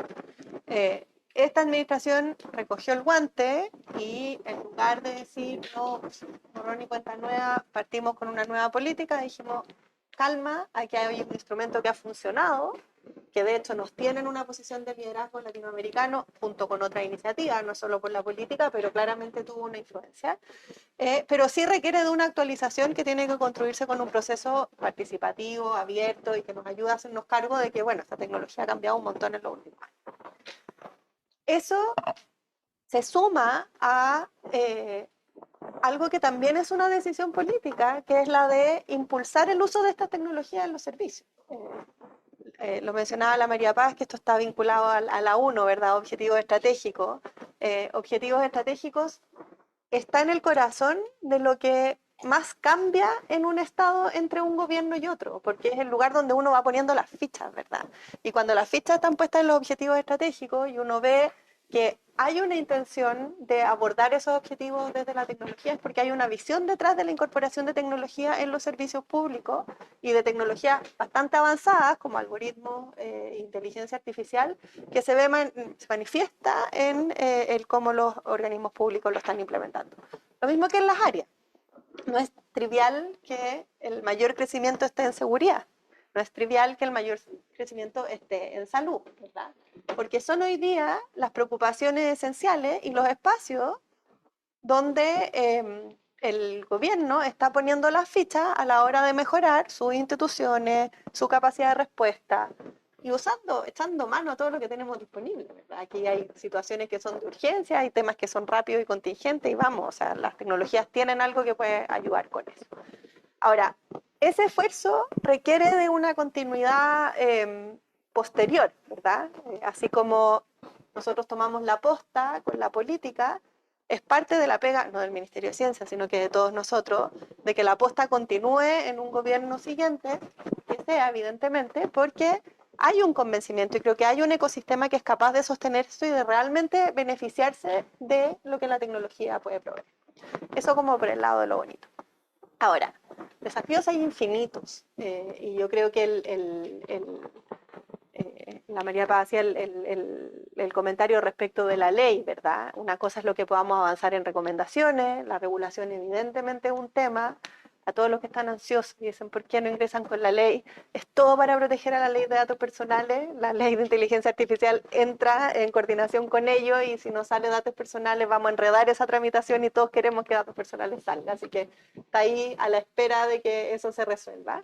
S5: Esta administración recogió el guante y en lugar de decir, no, borrón y cuenta nueva, partimos con una nueva política, dijimos, calma, aquí hay un instrumento que ha funcionado, que de hecho nos tienen una posición de liderazgo latinoamericano junto con otra iniciativa, no solo por la política, pero claramente tuvo una influencia. Pero sí requiere de una actualización que tiene que construirse con un proceso participativo, abierto y que nos ayude a hacernos cargo de que, bueno, esta tecnología ha cambiado un montón en los últimos años. Eso se suma a algo que también es una decisión política, que es la de impulsar el uso de estas tecnologías en los servicios. Lo mencionaba la María Paz, que esto está vinculado a la UNO, ¿verdad? Objetivos estratégicos. Objetivos estratégicos está en el corazón de lo que más cambia en un estado entre un gobierno y otro, porque es el lugar donde uno va poniendo las fichas, ¿verdad? Y cuando las fichas están puestas en los objetivos estratégicos y uno ve que hay una intención de abordar esos objetivos desde la tecnología, es porque hay una visión detrás de la incorporación de tecnología en los servicios públicos y de tecnologías bastante avanzadas como algoritmos, inteligencia artificial, que se manifiesta en el cómo los organismos públicos lo están implementando. Lo mismo que en las áreas. No es trivial que el mayor crecimiento esté en seguridad. No es trivial que el mayor crecimiento esté en salud, ¿verdad? Porque son hoy día las preocupaciones esenciales y los espacios donde el gobierno está poniendo las fichas a la hora de mejorar sus instituciones, su capacidad de respuesta y echando mano a todo lo que tenemos disponible, ¿verdad? Aquí hay situaciones que son de urgencia, hay temas que son rápidos y contingentes y vamos, o sea, las tecnologías tienen algo que puede ayudar con eso. Ahora, ese esfuerzo requiere de una continuidad posterior, ¿verdad? Así como nosotros tomamos la posta con la política, es parte de la pega, no del Ministerio de Ciencia, sino que de todos nosotros, de que la posta continúe en un gobierno siguiente, que sea evidentemente, porque hay un convencimiento y creo que hay un ecosistema que es capaz de sostener esto y de realmente beneficiarse de lo que la tecnología puede proveer. Eso como por el lado de lo bonito. Ahora, desafíos hay infinitos y yo creo que la María Paz hacía el comentario respecto de la ley, ¿verdad? Una cosa es lo que podamos avanzar en recomendaciones, la regulación evidentemente es un tema. A todos los que están ansiosos y dicen, ¿por qué no ingresan con la ley? Es todo para proteger a la ley de datos personales. La ley de inteligencia artificial entra en coordinación con ello y si no sale datos personales vamos a enredar esa tramitación y todos queremos que datos personales salgan. Así que está ahí a la espera de que eso se resuelva.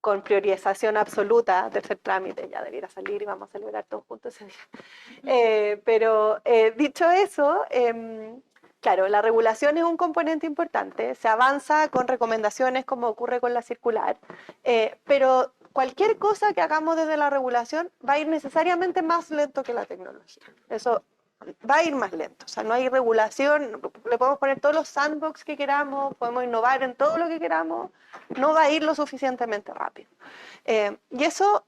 S5: Con priorización absoluta, tercer trámite, ya debiera salir y vamos a celebrar todos juntos ese día. Pero dicho eso, claro, la regulación es un componente importante, se avanza con recomendaciones como ocurre con la circular, pero cualquier cosa que hagamos desde la regulación va a ir necesariamente más lento que la tecnología. Eso va a ir más lento, o sea, no hay regulación, le podemos poner todos los sandbox que queramos, podemos innovar en todo lo que queramos, no va a ir lo suficientemente rápido. Y eso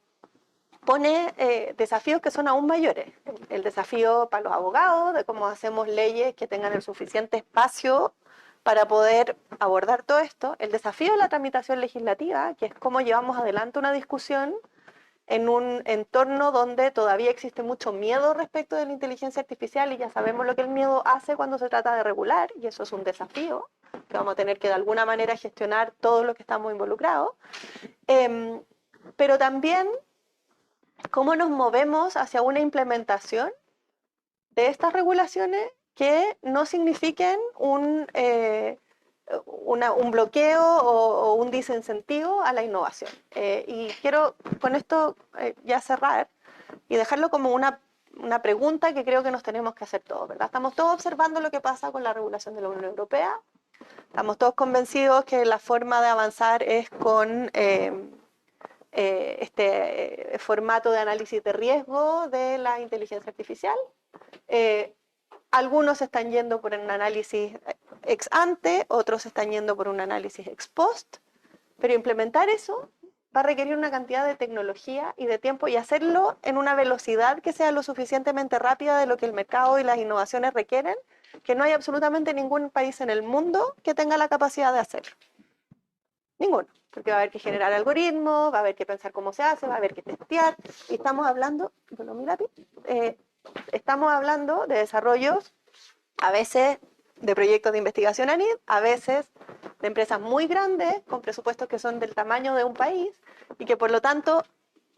S5: pone desafíos que son aún mayores. El desafío para los abogados, de cómo hacemos leyes que tengan el suficiente espacio para poder abordar todo esto. El desafío de la tramitación legislativa, que es cómo llevamos adelante una discusión en un entorno donde todavía existe mucho miedo respecto de la inteligencia artificial y ya sabemos lo que el miedo hace cuando se trata de regular, y eso es un desafío que vamos a tener que de alguna manera gestionar todos los que estamos involucrados. Pero también cómo nos movemos hacia una implementación de estas regulaciones que no signifiquen un bloqueo o un desincentivo a la innovación. Y quiero con esto ya cerrar y dejarlo como una pregunta que creo que nos tenemos que hacer todos, ¿verdad? Estamos todos observando lo que pasa con la regulación de la Unión Europea, estamos todos convencidos que la forma de avanzar es con este formato de análisis de riesgo de la inteligencia artificial. Algunos están yendo por un análisis ex ante, otros están yendo por un análisis ex post, pero implementar eso va a requerir una cantidad de tecnología y de tiempo y hacerlo en una velocidad que sea lo suficientemente rápida de lo que el mercado y las innovaciones requieren, que no hay absolutamente ningún país en el mundo que tenga la capacidad de hacerlo. Ninguno, porque va a haber que generar algoritmos, va a haber que pensar cómo se hace, va a haber que testear, y estamos hablando, bueno, mi lápiz, estamos hablando de desarrollos, a veces de proyectos de investigación ANID, a veces de empresas muy grandes, con presupuestos que son del tamaño de un país, y que por lo tanto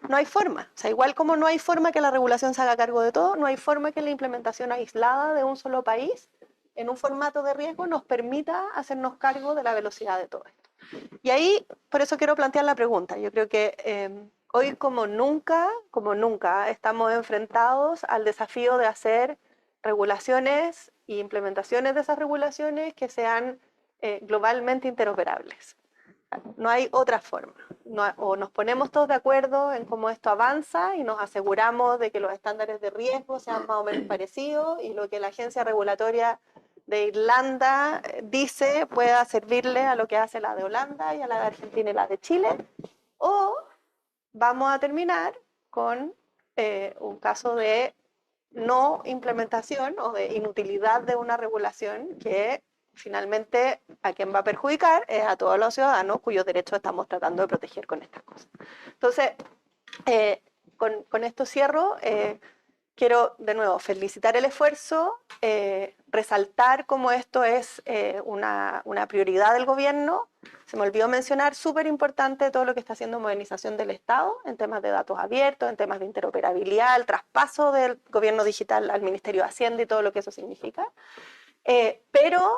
S5: no hay forma. O sea, igual como no hay forma que la regulación se haga cargo de todo, no hay forma que la implementación aislada de un solo país en un formato de riesgo nos permita hacernos cargo de la velocidad de todo esto. Y ahí, por eso quiero plantear la pregunta. Yo creo que hoy como nunca, estamos enfrentados al desafío de hacer regulaciones e implementaciones de esas regulaciones que sean globalmente interoperables. No hay otra forma. O nos ponemos todos de acuerdo en cómo esto avanza y nos aseguramos de que los estándares de riesgo sean más o menos parecidos y lo que la agencia regulatoria de Irlanda dice pueda servirle a lo que hace la de Holanda y a la de Argentina y la de Chile, o vamos a terminar con un caso de no implementación o de inutilidad de una regulación que finalmente a quien va a perjudicar es a todos los ciudadanos cuyos derechos estamos tratando de proteger con estas cosas. Entonces, con esto cierro. Quiero de nuevo felicitar el esfuerzo, resaltar cómo esto es una prioridad del gobierno. Se me olvidó mencionar, súper importante todo lo que está haciendo modernización del Estado en temas de datos abiertos, en temas de interoperabilidad, el traspaso del gobierno digital al Ministerio de Hacienda y todo lo que eso significa. Pero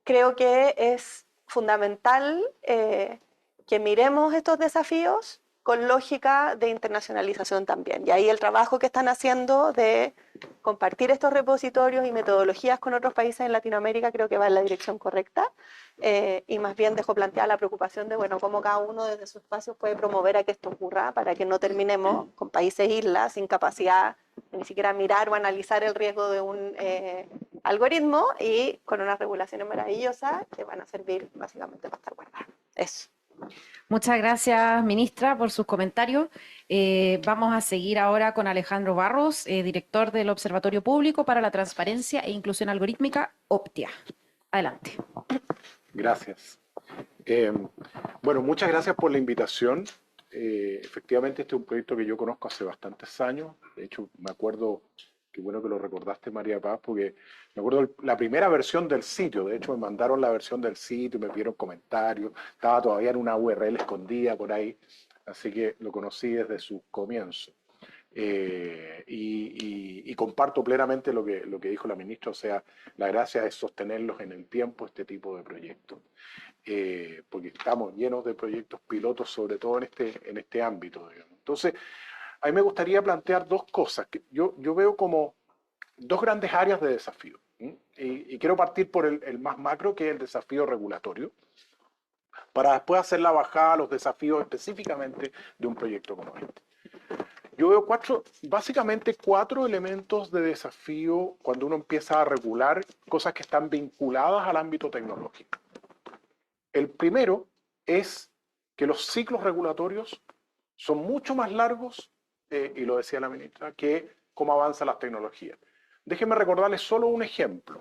S5: creo que es fundamental que miremos estos desafíos con lógica de internacionalización también. Y ahí el trabajo que están haciendo de compartir estos repositorios y metodologías con otros países en Latinoamérica creo que va en la dirección correcta. Y más bien dejo planteada la preocupación de, bueno, cómo cada uno desde su espacio puede promover a que esto ocurra para que no terminemos con países islas sin capacidad de ni siquiera mirar o analizar el riesgo de un algoritmo y con unas regulaciones maravillosas que van a servir básicamente para estar guardadas. Eso.
S3: Muchas gracias, ministra, por sus comentarios. Vamos a seguir ahora con Alejandro Barros, director del Observatorio Público para la Transparencia e Inclusión Algorítmica, Optia. Adelante.
S4: Gracias. Bueno, muchas gracias por la invitación. Efectivamente, este es un proyecto que yo conozco hace bastantes años. De hecho, me acuerdo, qué bueno que lo recordaste, María Paz, porque me acuerdo la primera versión del sitio. De hecho, me mandaron la versión del sitio, me pidieron comentarios. Estaba todavía en una URL escondida por ahí, así que lo conocí desde su comienzo. Y comparto plenamente lo que dijo la ministra, o sea, la gracia es sostenerlos en el tiempo, este tipo de proyectos. Porque estamos llenos de proyectos pilotos, sobre todo en este ámbito, digamos. Entonces, a mí me gustaría plantear dos cosas que yo veo como dos grandes áreas de desafío. Y quiero partir por el más macro, que es el desafío regulatorio, para después hacer la bajada a los desafíos específicamente de un proyecto como este. Yo veo básicamente cuatro elementos de desafío cuando uno empieza a regular cosas que están vinculadas al ámbito tecnológico. El primero es que los ciclos regulatorios son mucho más largos, y lo decía la ministra, que cómo avanzan las tecnologías. Déjenme recordarles solo un ejemplo.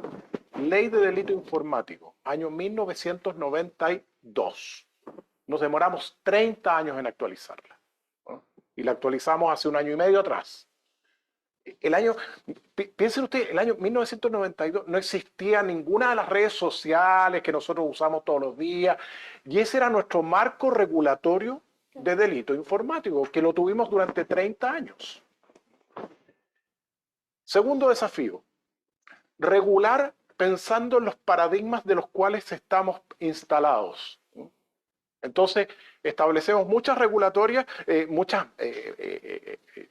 S4: Ley de Delito Informático, año 1992. Nos demoramos 30 años en actualizarla, ¿no? Y la actualizamos hace un año y medio atrás. Piensen ustedes, el año 1992 no existía ninguna de las redes sociales que nosotros usamos todos los días, y ese era nuestro marco regulatorio de delito informático, que lo tuvimos durante 30 años. Segundo desafío, regular pensando en los paradigmas de los cuales estamos instalados. Entonces, establecemos muchas regulatorias,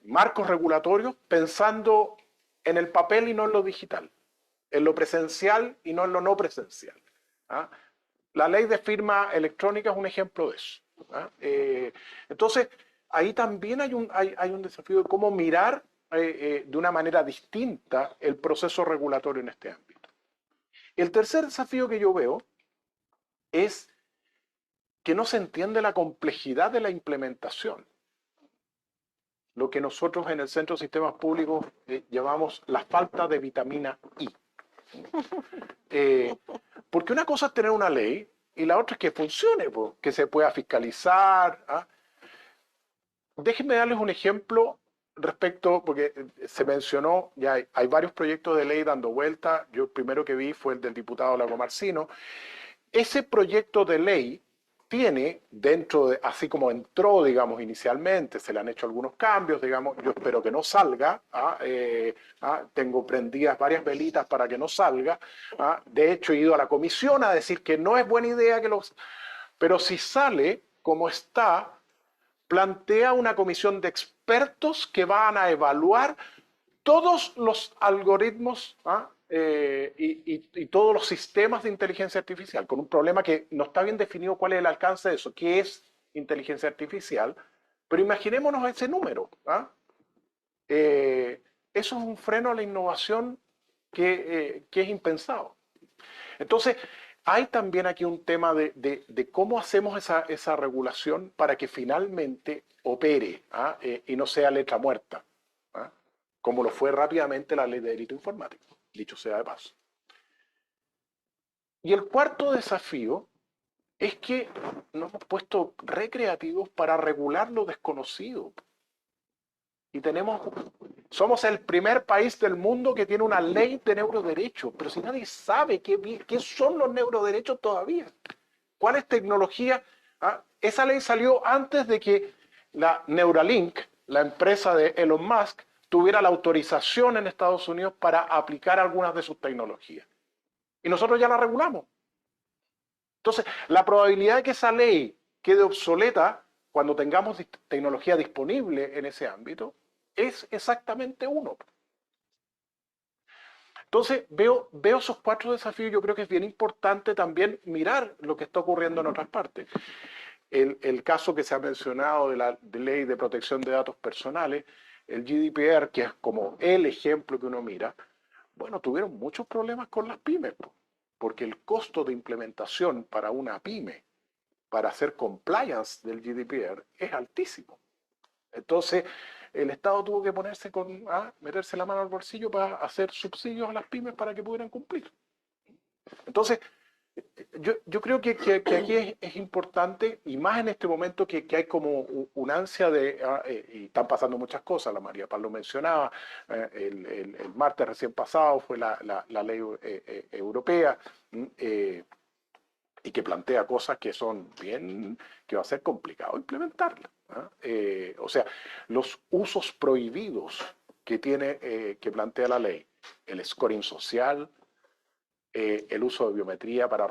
S4: marcos regulatorios, pensando en el papel y no en lo digital, en lo presencial y no en lo no presencial. ¿Ah? La ley de firma electrónica es un ejemplo de eso. ¿Ah? Entonces, ahí también hay un desafío de cómo mirar de una manera distinta el proceso regulatorio en este ámbito. El tercer desafío que yo veo es que no se entiende la complejidad de la implementación. Lo que nosotros en el Centro de Sistemas Públicos llamamos la falta de vitamina I. Porque una cosa es tener una ley y la otra es que funcione, que se pueda fiscalizar. ¿Ah? Déjenme darles un ejemplo respecto, porque se mencionó, ya hay varios proyectos de ley dando vuelta. Yo el primero que vi fue el del diputado Lago Marcino. Ese proyecto de ley tiene dentro de, así como entró, digamos, inicialmente, se le han hecho algunos cambios, digamos, yo espero que no salga, tengo prendidas varias velitas para que no salga, de hecho he ido a la comisión a decir que no es buena idea que los... Pero si sale como está, plantea una comisión de expertos que van a evaluar todos los algoritmos y todos los sistemas de inteligencia artificial, con un problema que no está bien definido cuál es el alcance de eso, qué es inteligencia artificial, pero imaginémonos ese número. Eso es un freno a la innovación que es impensado. Entonces, hay también aquí un tema de cómo hacemos esa regulación para que finalmente opere y no sea letra muerta, como lo fue rápidamente la ley de delito informático, dicho sea de paso. Y el cuarto desafío es que nos hemos puesto recreativos para regular lo desconocido. Y somos el primer país del mundo que tiene una ley de neuroderechos, pero si nadie sabe qué son los neuroderechos todavía, cuál es tecnología. Esa ley salió antes de que la Neuralink, la empresa de Elon Musk, tuviera la autorización en Estados Unidos para aplicar algunas de sus tecnologías. Y nosotros ya la regulamos. Entonces, la probabilidad de que esa ley quede obsoleta cuando tengamos tecnología disponible en ese ámbito es exactamente 1. Entonces, veo esos 4 desafíos. Yo creo que es bien importante también mirar lo que está ocurriendo en otras partes. El caso que se ha mencionado de la ley de protección de datos personales, el GDPR, que es como el ejemplo que uno mira, bueno, tuvieron muchos problemas con las pymes, porque el costo de implementación para una pyme, para hacer compliance del GDPR, es altísimo. Entonces, el Estado tuvo que meterse la mano al bolsillo para hacer subsidios a las pymes para que pudieran cumplir. Entonces, yo creo que aquí es importante, y más en este momento que hay como un ansia y están pasando muchas cosas, la María Paz lo mencionaba, el martes recién pasado fue la ley europea, y que plantea cosas que que va a ser complicado implementarlas. O sea, los usos prohibidos que plantea la ley, el scoring social, el uso de biometría para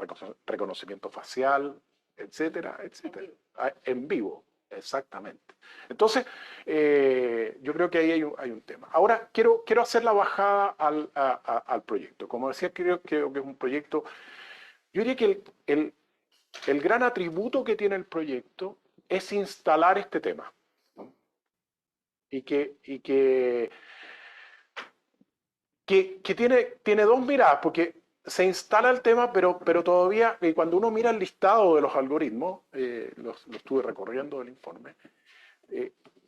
S4: reconocimiento facial, etcétera, etcétera. En vivo, exactamente. Entonces, yo creo que ahí hay un tema. Ahora, quiero hacer la bajada al proyecto. Como decía, creo que es un proyecto. Yo diría que el gran atributo que tiene el proyecto es instalar este tema, ¿no? Y que tiene 2 miradas, porque se instala el tema, pero todavía, cuando uno mira el listado de los algoritmos, lo estuve recorriendo del informe,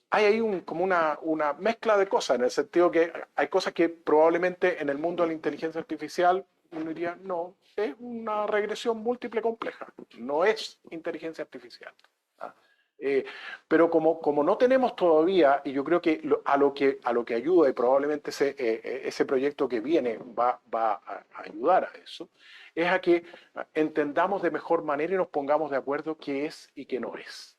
S4: hay ahí como una mezcla de cosas, en el sentido que hay cosas que probablemente en el mundo de la inteligencia artificial uno diría, no, es una regresión múltiple compleja, no es inteligencia artificial. Pero como no tenemos todavía, y yo creo que a lo que ayuda, y probablemente ese proyecto que viene va a ayudar a eso, es a que entendamos de mejor manera y nos pongamos de acuerdo qué es y qué no es.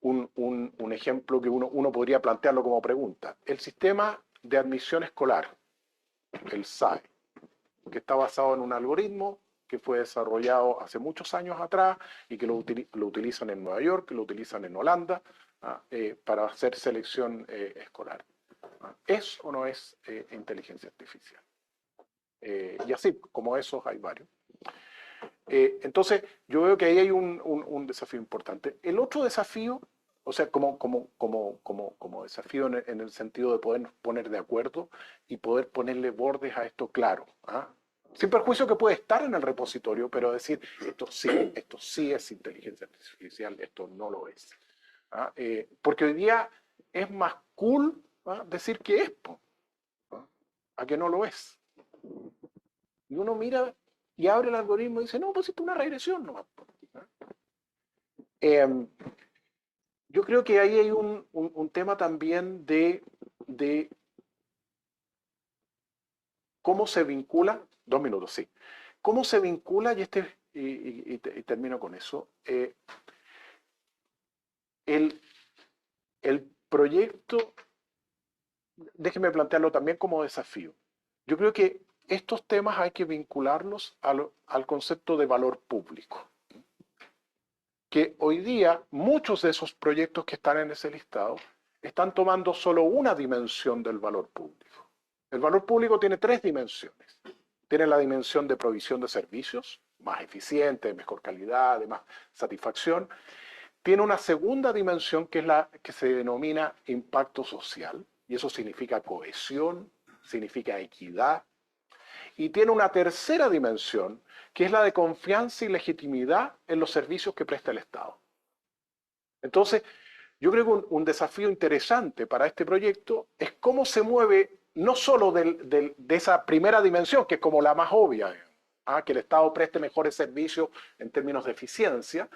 S4: Un ejemplo que uno podría plantearlo como pregunta: el sistema de admisión escolar, el SAE, que está basado en un algoritmo que fue desarrollado hace muchos años atrás y que lo utilizan en Nueva York, que lo utilizan en Holanda, para hacer selección escolar. ¿Es o no es inteligencia artificial? Y así, como esos hay varios. Entonces, yo veo que ahí hay un desafío importante. El otro desafío, o sea, como desafío en el sentido de poder poner de acuerdo y poder ponerle bordes a esto claro, sin perjuicio que puede estar en el repositorio, pero decir, esto sí es inteligencia artificial, esto no lo es. Porque hoy día es más cool decir que es, a que no lo es. Y uno mira y abre el algoritmo y dice, no, pues esto es una regresión nomás. Yo creo que ahí hay un tema también de cómo se vincula, 2 minutos, sí, ¿Cómo se vincula? Y termino con eso. El proyecto, déjeme plantearlo también como desafío. Yo creo que estos temas hay que vincularlos al concepto de valor público. Que hoy día muchos de esos proyectos que están en ese listado están tomando solo una dimensión del valor público. El valor público tiene tres dimensiones. Tiene la dimensión de provisión de servicios, más eficiente, de mejor calidad, de más satisfacción. Tiene una segunda dimensión que es la que se denomina impacto social, y eso significa cohesión, significa equidad. Y tiene una tercera dimensión, que es la de confianza y legitimidad en los servicios que presta el Estado. Entonces, yo creo que un desafío interesante para este proyecto es cómo se mueve no solo de esa primera dimensión, que es como la más obvia, que el Estado preste mejores servicios en términos de eficiencia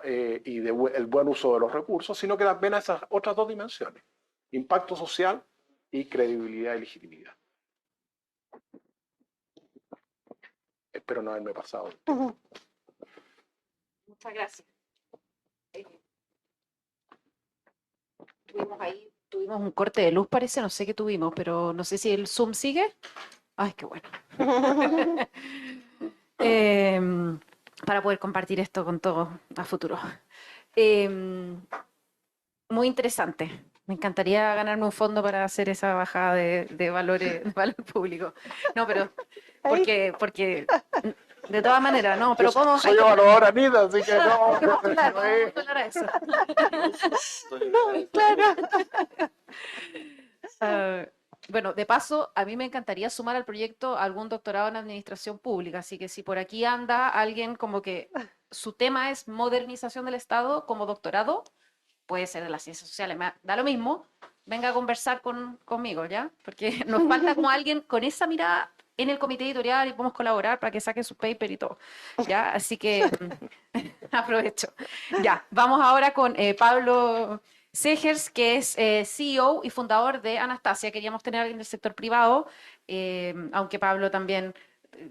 S4: y el buen uso de los recursos, sino que también a esas otras dos dimensiones, impacto social y credibilidad y legitimidad. Espero no haberme pasado.
S3: Muchas gracias. Tuvimos un corte de luz, parece, no sé qué tuvimos, pero no sé si el Zoom sigue. Ay, qué bueno. Para poder compartir esto con todos a futuro. Muy interesante. Me encantaría ganarme un fondo para hacer esa bajada de valores, de valor público. No, pero porque de todas maneras, no, pero ¿cómo?
S4: Soy evaluador, Anita, así que no.
S3: No, claro,
S4: no es-
S3: vamos a hablar a eso.
S5: No, claro.
S3: Bueno, de paso, a mí me encantaría sumar al proyecto algún doctorado en administración pública, así que si por aquí anda alguien como que su tema es modernización del Estado como doctorado, puede ser de las ciencias sociales, da lo mismo, venga a conversar conmigo, ¿ya? Porque nos falta como alguien con esa mirada en el comité editorial y podemos colaborar para que saquen su paper y todo, ¿ya? Así que aprovecho. Ya, vamos ahora con Pablo Segers, que es CEO y fundador de Anastasia. Queríamos tener a alguien del sector privado, aunque Pablo también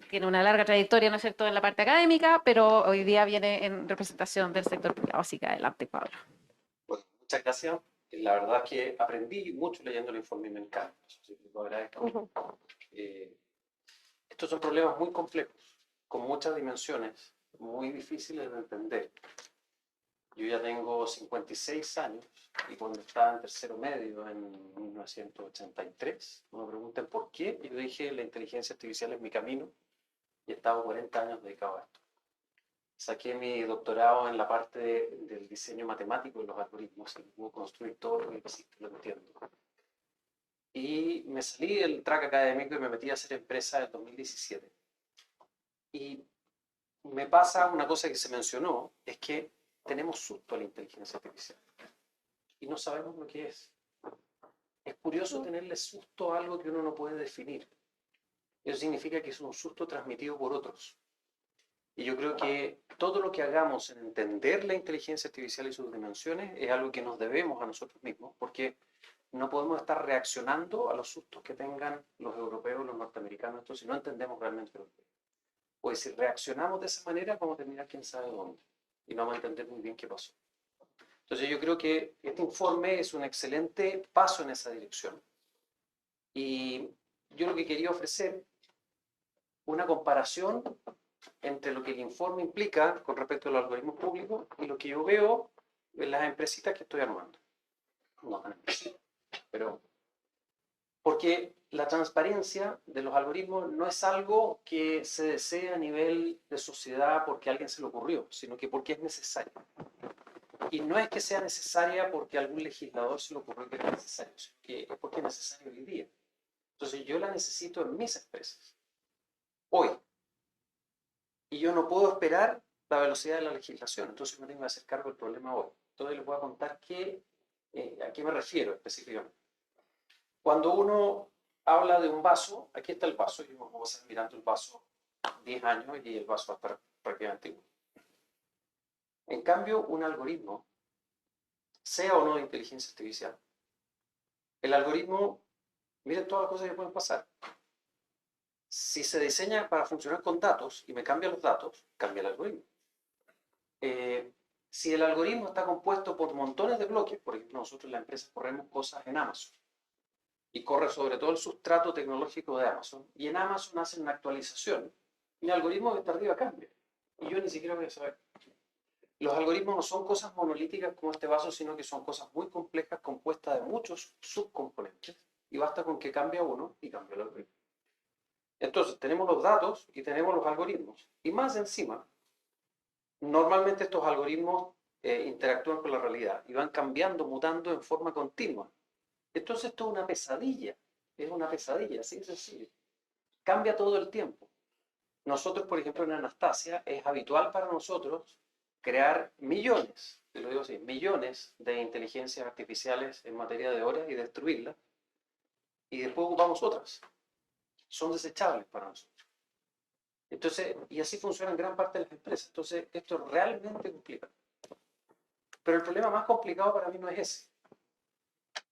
S3: tiene una larga trayectoria, ¿no es cierto?, en la parte académica, pero hoy día viene en representación del sector privado. Así que adelante, Pablo.
S6: Bueno, muchas gracias. La verdad es que aprendí mucho leyendo el informe y me encanta. Así que lo agradezco. Estos son problemas muy complejos, con muchas dimensiones, muy difíciles de entender. Yo ya tengo 56 años y cuando estaba en tercero medio en 1983, me preguntan por qué, y yo dije, la inteligencia artificial es mi camino y he estado 40 años dedicado a esto. Saqué mi doctorado en la parte del diseño matemático de los algoritmos y puedo construir todo lo que existe, lo entiendo. Y me salí del track académico y me metí a hacer empresa en 2017. Y me pasa una cosa que se mencionó, es que tenemos susto a la inteligencia artificial y no sabemos lo que es. Es curioso tenerle susto a algo que uno no puede definir. Eso significa que es un susto transmitido por otros. Y yo creo que todo lo que hagamos en entender la inteligencia artificial y sus dimensiones es algo que nos debemos a nosotros mismos, porque no podemos estar reaccionando a los sustos que tengan los europeos, los norteamericanos, si no entendemos realmente lo que es. Pues si reaccionamos de esa manera, vamos a terminar quién sabe dónde, y no vamos a entender muy bien qué pasó. Entonces yo creo que este informe es un excelente paso en esa dirección. Y yo lo que quería ofrecer, una comparación entre lo que el informe implica con respecto a los algoritmos públicos y lo que yo veo en las empresitas que estoy armando. No tan empresitas, pero porque la transparencia de los algoritmos no es algo que se desea a nivel de sociedad porque a alguien se le ocurrió, sino que porque es necesario. Y no es que sea necesaria porque a algún legislador se le ocurrió que era necesario, sino que es porque es necesario hoy día. Entonces yo la necesito en mis empresas, hoy. Y yo no puedo esperar la velocidad de la legislación, entonces me tengo que hacer cargo del problema hoy. Entonces les voy a contar a qué me refiero específicamente. Cuando uno habla de un vaso, aquí está el vaso, yo voy a estar mirando el vaso 10 años y el vaso va a estar prácticamente igual. En cambio, un algoritmo, sea o no de inteligencia artificial, el algoritmo, miren todas las cosas que pueden pasar. Si se diseña para funcionar con datos y me cambia los datos, cambia el algoritmo. Si el algoritmo está compuesto por montones de bloques, por ejemplo, nosotros en la empresa corremos cosas en Amazon, y corre sobre todo el sustrato tecnológico de Amazon, y en Amazon hacen una actualización, mi algoritmo que está arriba cambia, y yo ni siquiera voy a saber. Los algoritmos no son cosas monolíticas como este vaso, sino que son cosas muy complejas, compuestas de muchos subcomponentes, y basta con que cambie uno y cambia el algoritmo. Entonces, tenemos los datos y tenemos los algoritmos, y más encima, normalmente estos algoritmos interactúan con la realidad y van cambiando, mutando en forma continua. Entonces esto es una pesadilla, así de sencillo. Cambia todo el tiempo. Nosotros, por ejemplo, en Anastasia, es habitual para nosotros crear millones, te lo digo así, millones de inteligencias artificiales en materia de horas y destruirlas, y después ocupamos otras. Son desechables para nosotros. Entonces, y así funciona en gran parte de las empresas. Entonces, esto es realmente complicado. Pero el problema más complicado para mí no es ese.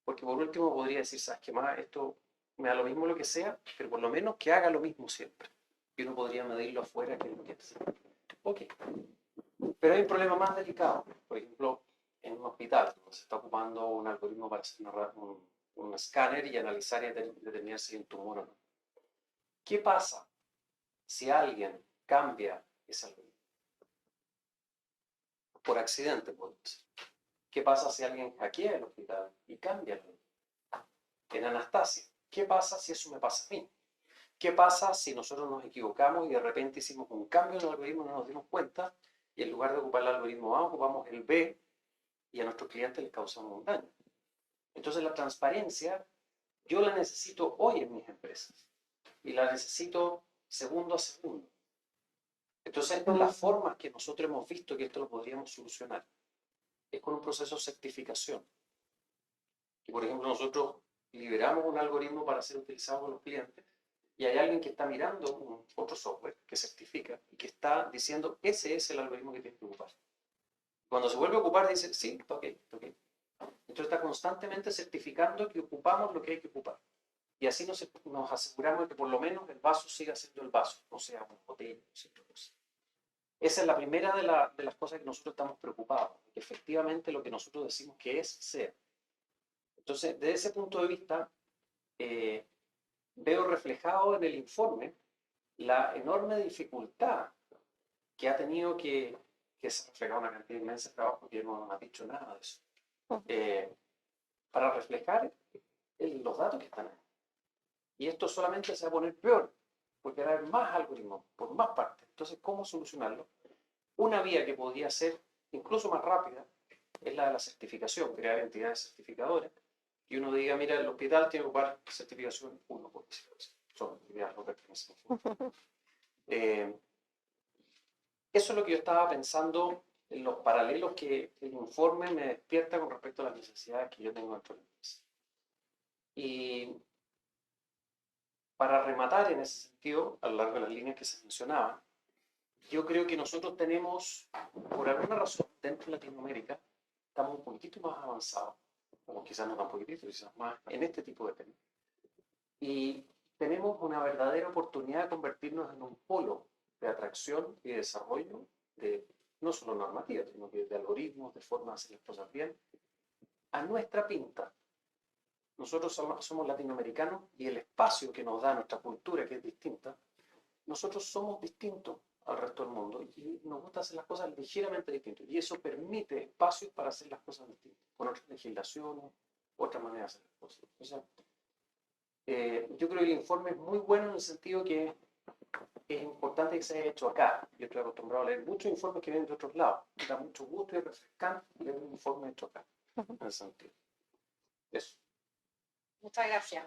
S6: Porque por último podría decir, ¿sabes qué más? Esto me da lo mismo lo que sea, pero por lo menos que haga lo mismo siempre. Y uno podría medirlo afuera que lo que hace. Ok. Pero hay un problema más delicado. Por ejemplo, en un hospital, donde se está ocupando un algoritmo para hacer un escáner y analizar y determinar si hay un tumor o no. ¿Qué pasa si alguien cambia ese algoritmo? Por accidente, puede ser. ¿Qué pasa si alguien hackea el hospital y cambia el algoritmo? En Anastasia, ¿qué pasa si eso me pasa a mí? ¿Qué pasa si nosotros nos equivocamos y de repente hicimos un cambio en el algoritmo y no nos dimos cuenta y en lugar de ocupar el algoritmo A, ocupamos el B y a nuestros clientes les causamos un daño? Entonces la transparencia yo la necesito hoy en mis empresas y la necesito segundo a segundo. Entonces las formas que nosotros hemos visto que esto lo podríamos solucionar es con un proceso de certificación. Y por ejemplo nosotros liberamos un algoritmo para ser utilizado por los clientes y hay alguien que está mirando otro software que certifica y que está diciendo ese es el algoritmo que tienes que ocupar. Cuando se vuelve a ocupar dice sí, ok. Entonces está constantemente certificando que ocupamos lo que hay que ocupar. Y así nos aseguramos de que por lo menos el vaso siga siendo el vaso, no sea una botella, no sea otra cosa. Esa es la primera de las cosas que nosotros estamos preocupados, que efectivamente lo que nosotros decimos que es, sea. Entonces, desde ese punto de vista, veo reflejado en el informe la enorme dificultad que ha tenido que se reflejar una cantidad inmensa de trabajo que no nos ha dicho nada de eso, para reflejar los datos que están ahí. Y esto solamente se va a poner peor, porque va a haber más algoritmos por más partes. Entonces, ¿cómo solucionarlo? Una vía que podría ser incluso más rápida es la de la certificación, crear entidades certificadoras, y uno diga, mira, el hospital tiene que ocupar certificación 1, por decirlo así. Son actividades no pertenecen. Eso es lo que yo estaba pensando en los paralelos que el informe me despierta con respecto a las necesidades que yo tengo dentro de la empresa. Y para rematar en ese sentido, a lo largo de las líneas que se mencionaban, yo creo que nosotros tenemos, por alguna razón, dentro de Latinoamérica, estamos un poquitito más avanzados, o quizás no tan poquitito, quizás más, en este tipo de temas. Y tenemos una verdadera oportunidad de convertirnos en un polo de atracción y de desarrollo de no solo normativas, sino que de algoritmos, de formas de hacer las cosas bien, a nuestra pinta. Nosotros somos latinoamericanos y el espacio que nos da nuestra cultura, que es distinta, nosotros somos distintos al resto del mundo y nos gusta hacer las cosas ligeramente distintas. Y eso permite espacios para hacer las cosas distintas, con otras legislaciones, otras maneras de hacer las cosas. O sea, yo creo que el informe es muy bueno en el sentido que es importante que se haya hecho acá. Yo estoy acostumbrado a leer muchos informes que vienen de otros lados. Me da mucho gusto y refrescante leer un informe hecho acá, en ese sentido. Eso.
S3: Muchas gracias.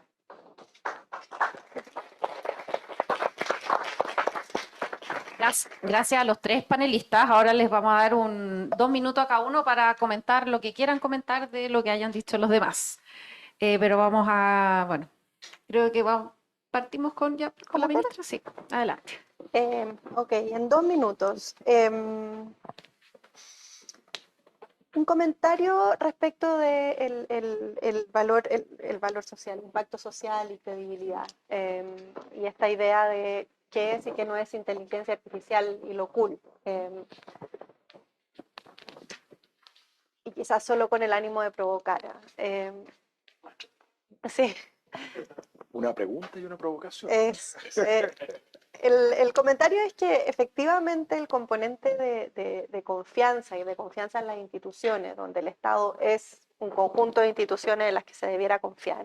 S3: Gracias a los tres panelistas. Ahora les vamos a dar 2 minutos a cada uno para comentar lo que quieran comentar de lo que hayan dicho los demás. Pero vamos a, bueno, creo que partimos con la ministra. Sí, adelante.
S5: Ok, en 2 minutos. Un comentario respecto de el valor social, impacto social y credibilidad. Y esta idea de qué es y qué no es inteligencia artificial y lo cool. Y quizás solo con el ánimo de provocar. Sí.
S4: Una pregunta y una provocación.
S5: El comentario es que efectivamente el componente de confianza y de confianza en las instituciones, donde el Estado es un conjunto de instituciones en las que se debiera confiar,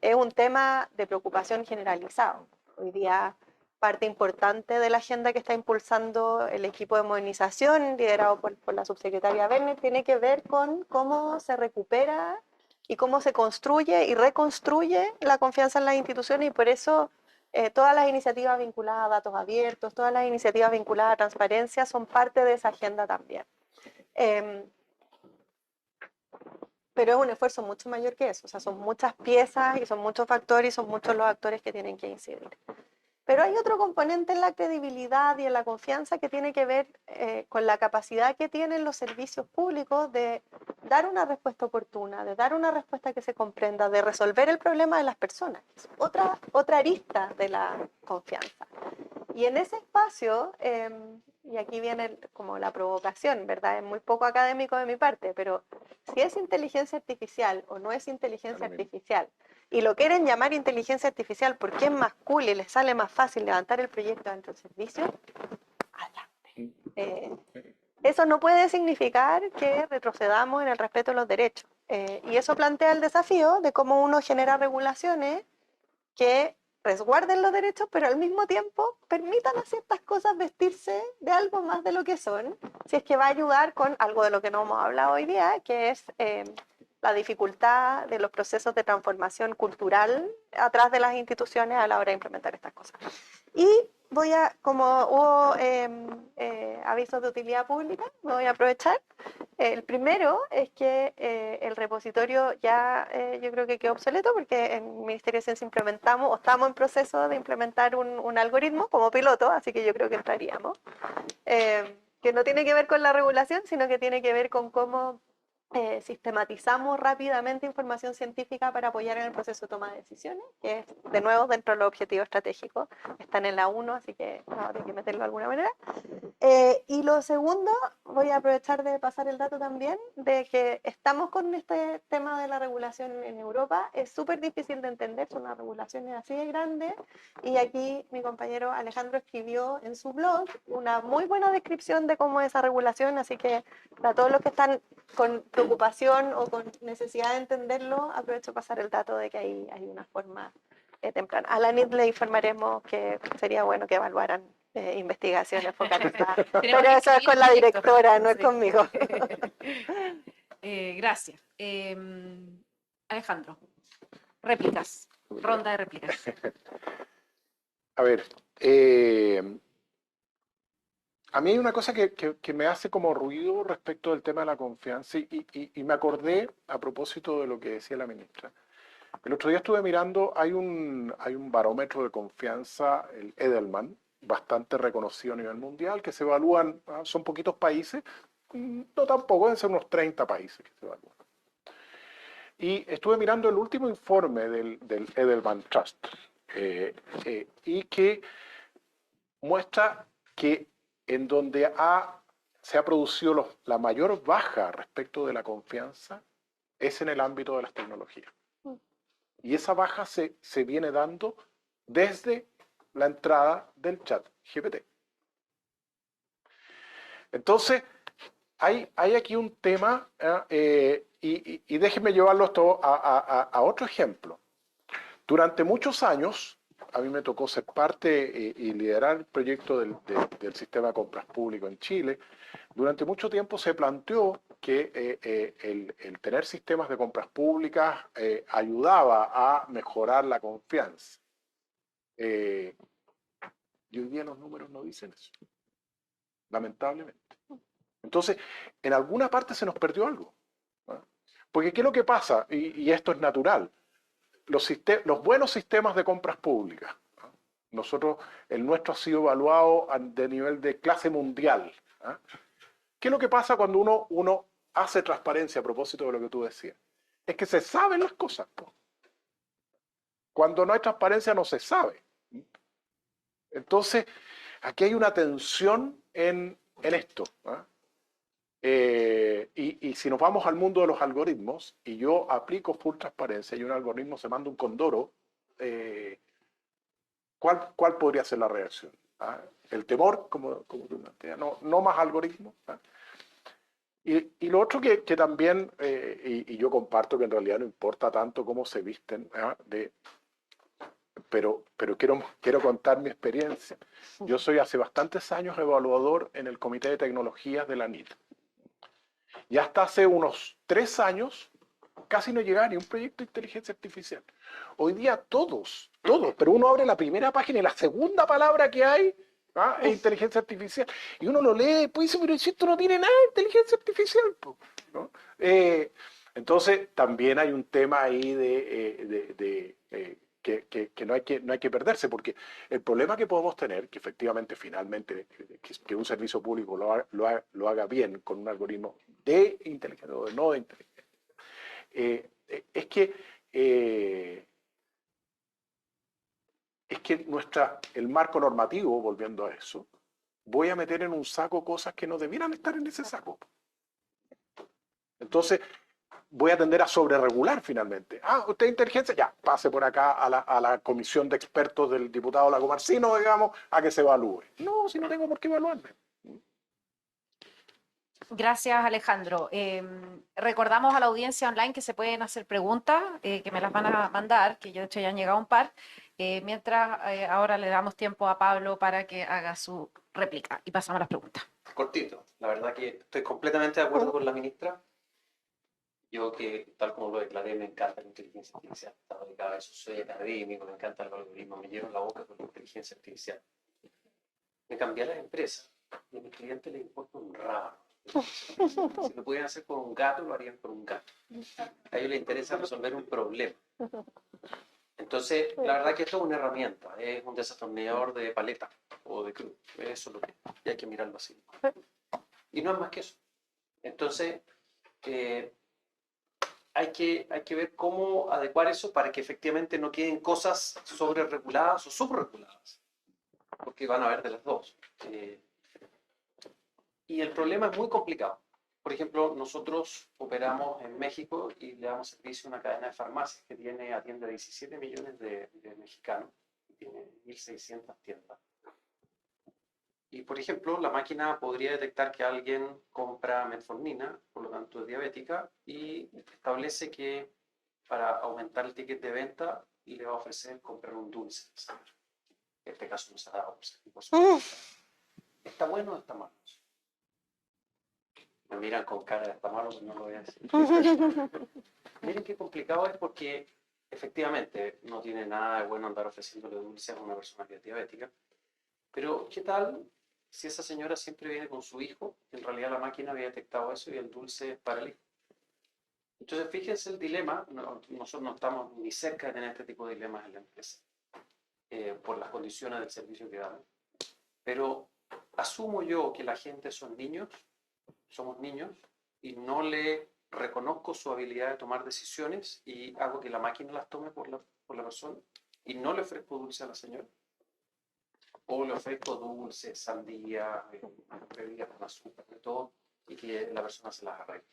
S5: es un tema de preocupación generalizado. Hoy día parte importante de la agenda que está impulsando el equipo de modernización liderado por la subsecretaria Werner tiene que ver con cómo se recupera y cómo se construye y reconstruye la confianza en las instituciones, y por eso todas las iniciativas vinculadas a datos abiertos, todas las iniciativas vinculadas a transparencia son parte de esa agenda también. Pero es un esfuerzo mucho mayor que eso, o sea, son muchas piezas y son muchos factores y son muchos los actores que tienen que incidir. Pero hay otro componente en la credibilidad y en la confianza que tiene que ver con la capacidad que tienen los servicios públicos de dar una respuesta oportuna, de dar una respuesta que se comprenda, de resolver el problema de las personas. Es otra arista de la confianza. Y en ese espacio, y aquí viene como la provocación, ¿verdad? Es muy poco académico de mi parte, pero si es inteligencia artificial o no es inteligencia artificial, y lo quieren llamar inteligencia artificial porque es más cool y les sale más fácil levantar el proyecto dentro del servicio, adelante. Eso no puede significar que retrocedamos en el respeto de los derechos. Y eso plantea el desafío de cómo uno genera regulaciones que resguarden los derechos, pero al mismo tiempo permitan a ciertas cosas vestirse de algo más de lo que son, si es que va a ayudar con algo de lo que no hemos hablado hoy día, que es la dificultad de los procesos de transformación cultural atrás de las instituciones a la hora de implementar estas cosas. Y como hubo avisos de utilidad pública, me voy a aprovechar. El primero es que el repositorio ya yo creo que quedó obsoleto porque en el Ministerio de Ciencia implementamos, o estamos en proceso de implementar un algoritmo como piloto, así que yo creo que entraríamos, que no tiene que ver con la regulación, sino que tiene que ver con cómo sistematizamos rápidamente información científica para apoyar en el proceso de toma de decisiones, que es, de nuevo, dentro de los objetivos estratégicos. Están en la 1, así que vamos a tener que meterlo de alguna manera. Y lo segundo, voy a aprovechar de pasar el dato también, de que estamos con este tema de la regulación en Europa. Es súper difícil de entender, son unas regulaciones así de grandes, y aquí mi compañero Alejandro escribió en su blog una muy buena descripción de cómo es esa regulación, así que para todos los que están con preocupación o con necesidad de entenderlo, aprovecho pasar el dato de que hay una forma temprana. A la NIT le informaremos que sería bueno que evaluaran investigaciones focalizadas, pero eso es con la directora, no es conmigo.
S3: Gracias. Alejandro, réplicas, ronda de réplicas.
S4: A ver, a mí hay una cosa que me hace como ruido respecto del tema de la confianza y me acordé a propósito de lo que decía la ministra. El otro día estuve mirando, hay un barómetro de confianza, el Edelman, bastante reconocido a nivel mundial, que se evalúan, son poquitos países, no tampoco, deben ser unos 30 países que se evalúan. Y estuve mirando el último informe del Edelman Trust, y que muestra que en donde se ha producido la mayor baja respecto de la confianza es en el ámbito de las tecnologías. Y esa baja se viene dando desde la entrada del chat GPT. Entonces, hay aquí un tema, y déjenme llevarlo esto a otro ejemplo. Durante muchos años, a mí me tocó ser parte y liderar el proyecto del sistema de compras públicas en Chile. Durante mucho tiempo se planteó que el tener sistemas de compras públicas ayudaba a mejorar la confianza. Y hoy día los números no dicen eso, lamentablemente. Entonces, en alguna parte se nos perdió algo, ¿no? Porque ¿qué es lo que pasa? Y esto es natural. Los buenos sistemas de compras públicas, ¿no? El nuestro ha sido evaluado de nivel de clase mundial, ¿no? ¿Qué es lo que pasa cuando uno hace transparencia a propósito de lo que tú decías? Es que se saben las cosas, po. Cuando no hay transparencia no se sabe. Entonces, aquí hay una tensión en esto, ¿ah? Y si nos vamos al mundo de los algoritmos, y yo aplico full transparencia y un algoritmo se manda un condoro, ¿cuál podría ser la reacción? ¿Ah? El temor, como tú planteas, no más algoritmos. ¿Ah? Y lo otro que también, y yo comparto que en realidad no importa tanto cómo se visten, ¿ah? Pero quiero contar mi experiencia. Yo soy hace bastantes años evaluador en el Comité de Tecnologías de la NIT. Y hasta hace unos 3 años casi no llegaba ni un proyecto de inteligencia artificial. Hoy día todos, pero uno abre la primera página y la segunda palabra que hay, ¿ah? Es inteligencia artificial. Y uno lo lee y después dice, pero si esto no tiene nada de inteligencia artificial, ¿no? Entonces también hay un tema ahí que no hay que perderse, porque el problema que podemos tener, que efectivamente finalmente que un servicio público lo haga bien con un algoritmo de inteligencia o no de inteligencia, es que el marco normativo, volviendo a eso, voy a meter en un saco cosas que no debieran estar en ese saco. Entonces, voy a tender a sobreregular finalmente. Usted es inteligencia, ya, pase por acá a la comisión de expertos del diputado Lagomarsino, digamos, a que se evalúe. No, si no tengo por qué evaluarme.
S3: Gracias, Alejandro. Recordamos a la audiencia online que se pueden hacer preguntas, que me las van a mandar, que yo de hecho ya han llegado un par, mientras ahora le damos tiempo a Pablo para que haga su réplica y pasamos a las preguntas.
S6: Cortito, la verdad que estoy completamente de acuerdo con la ministra. Yo que, tal como lo declaré, me encanta la inteligencia artificial. Estaba dedicado a eso, soy académico, me encanta el algoritmo, me lleno la boca con la inteligencia artificial. Me cambié a las empresas y a mis clientes les importa un rábano. Si lo pudieran hacer con un gato, lo harían con un gato. A ellos les interesa resolver un problema. Entonces, la verdad que esto es una herramienta, es un desatornillador de paleta o de cruz. Eso es lo que es, y hay que mirarlo así. Y no es más que eso. Entonces, hay que ver cómo adecuar eso para que efectivamente no queden cosas sobrereguladas o subreguladas, porque van a haber de las dos. Y el problema es muy complicado. Por ejemplo, nosotros operamos en México y le damos servicio a una cadena de farmacias que atiende a 17 millones de mexicanos, tiene 1.600 tiendas. Y, por ejemplo, la máquina podría detectar que alguien compra metformina, por lo tanto es diabética, y establece que para aumentar el ticket de venta le va a ofrecer comprar un dulce. En este caso no se ha dado. ¿Está bueno o está malo? Me miran con cara de está malo, pero no lo voy a decir. Miren qué complicado es porque efectivamente no tiene nada de bueno andar ofreciéndole dulces a una persona que es diabética. Pero ¿qué tal si esa señora siempre viene con su hijo? En realidad la máquina había detectado eso y el dulce es para el hijo. Entonces fíjense el dilema. Nosotros no estamos ni cerca de tener este tipo de dilemas en la empresa por las condiciones del servicio que damos. Pero asumo yo que la gente son niños, somos niños, y no le reconozco su habilidad de tomar decisiones y hago que la máquina las tome por la persona y no le ofrezco dulce a la señora. O le ofrezco dulce, sandía, bebidas con azúcar, de todo, y que la persona se las arregle.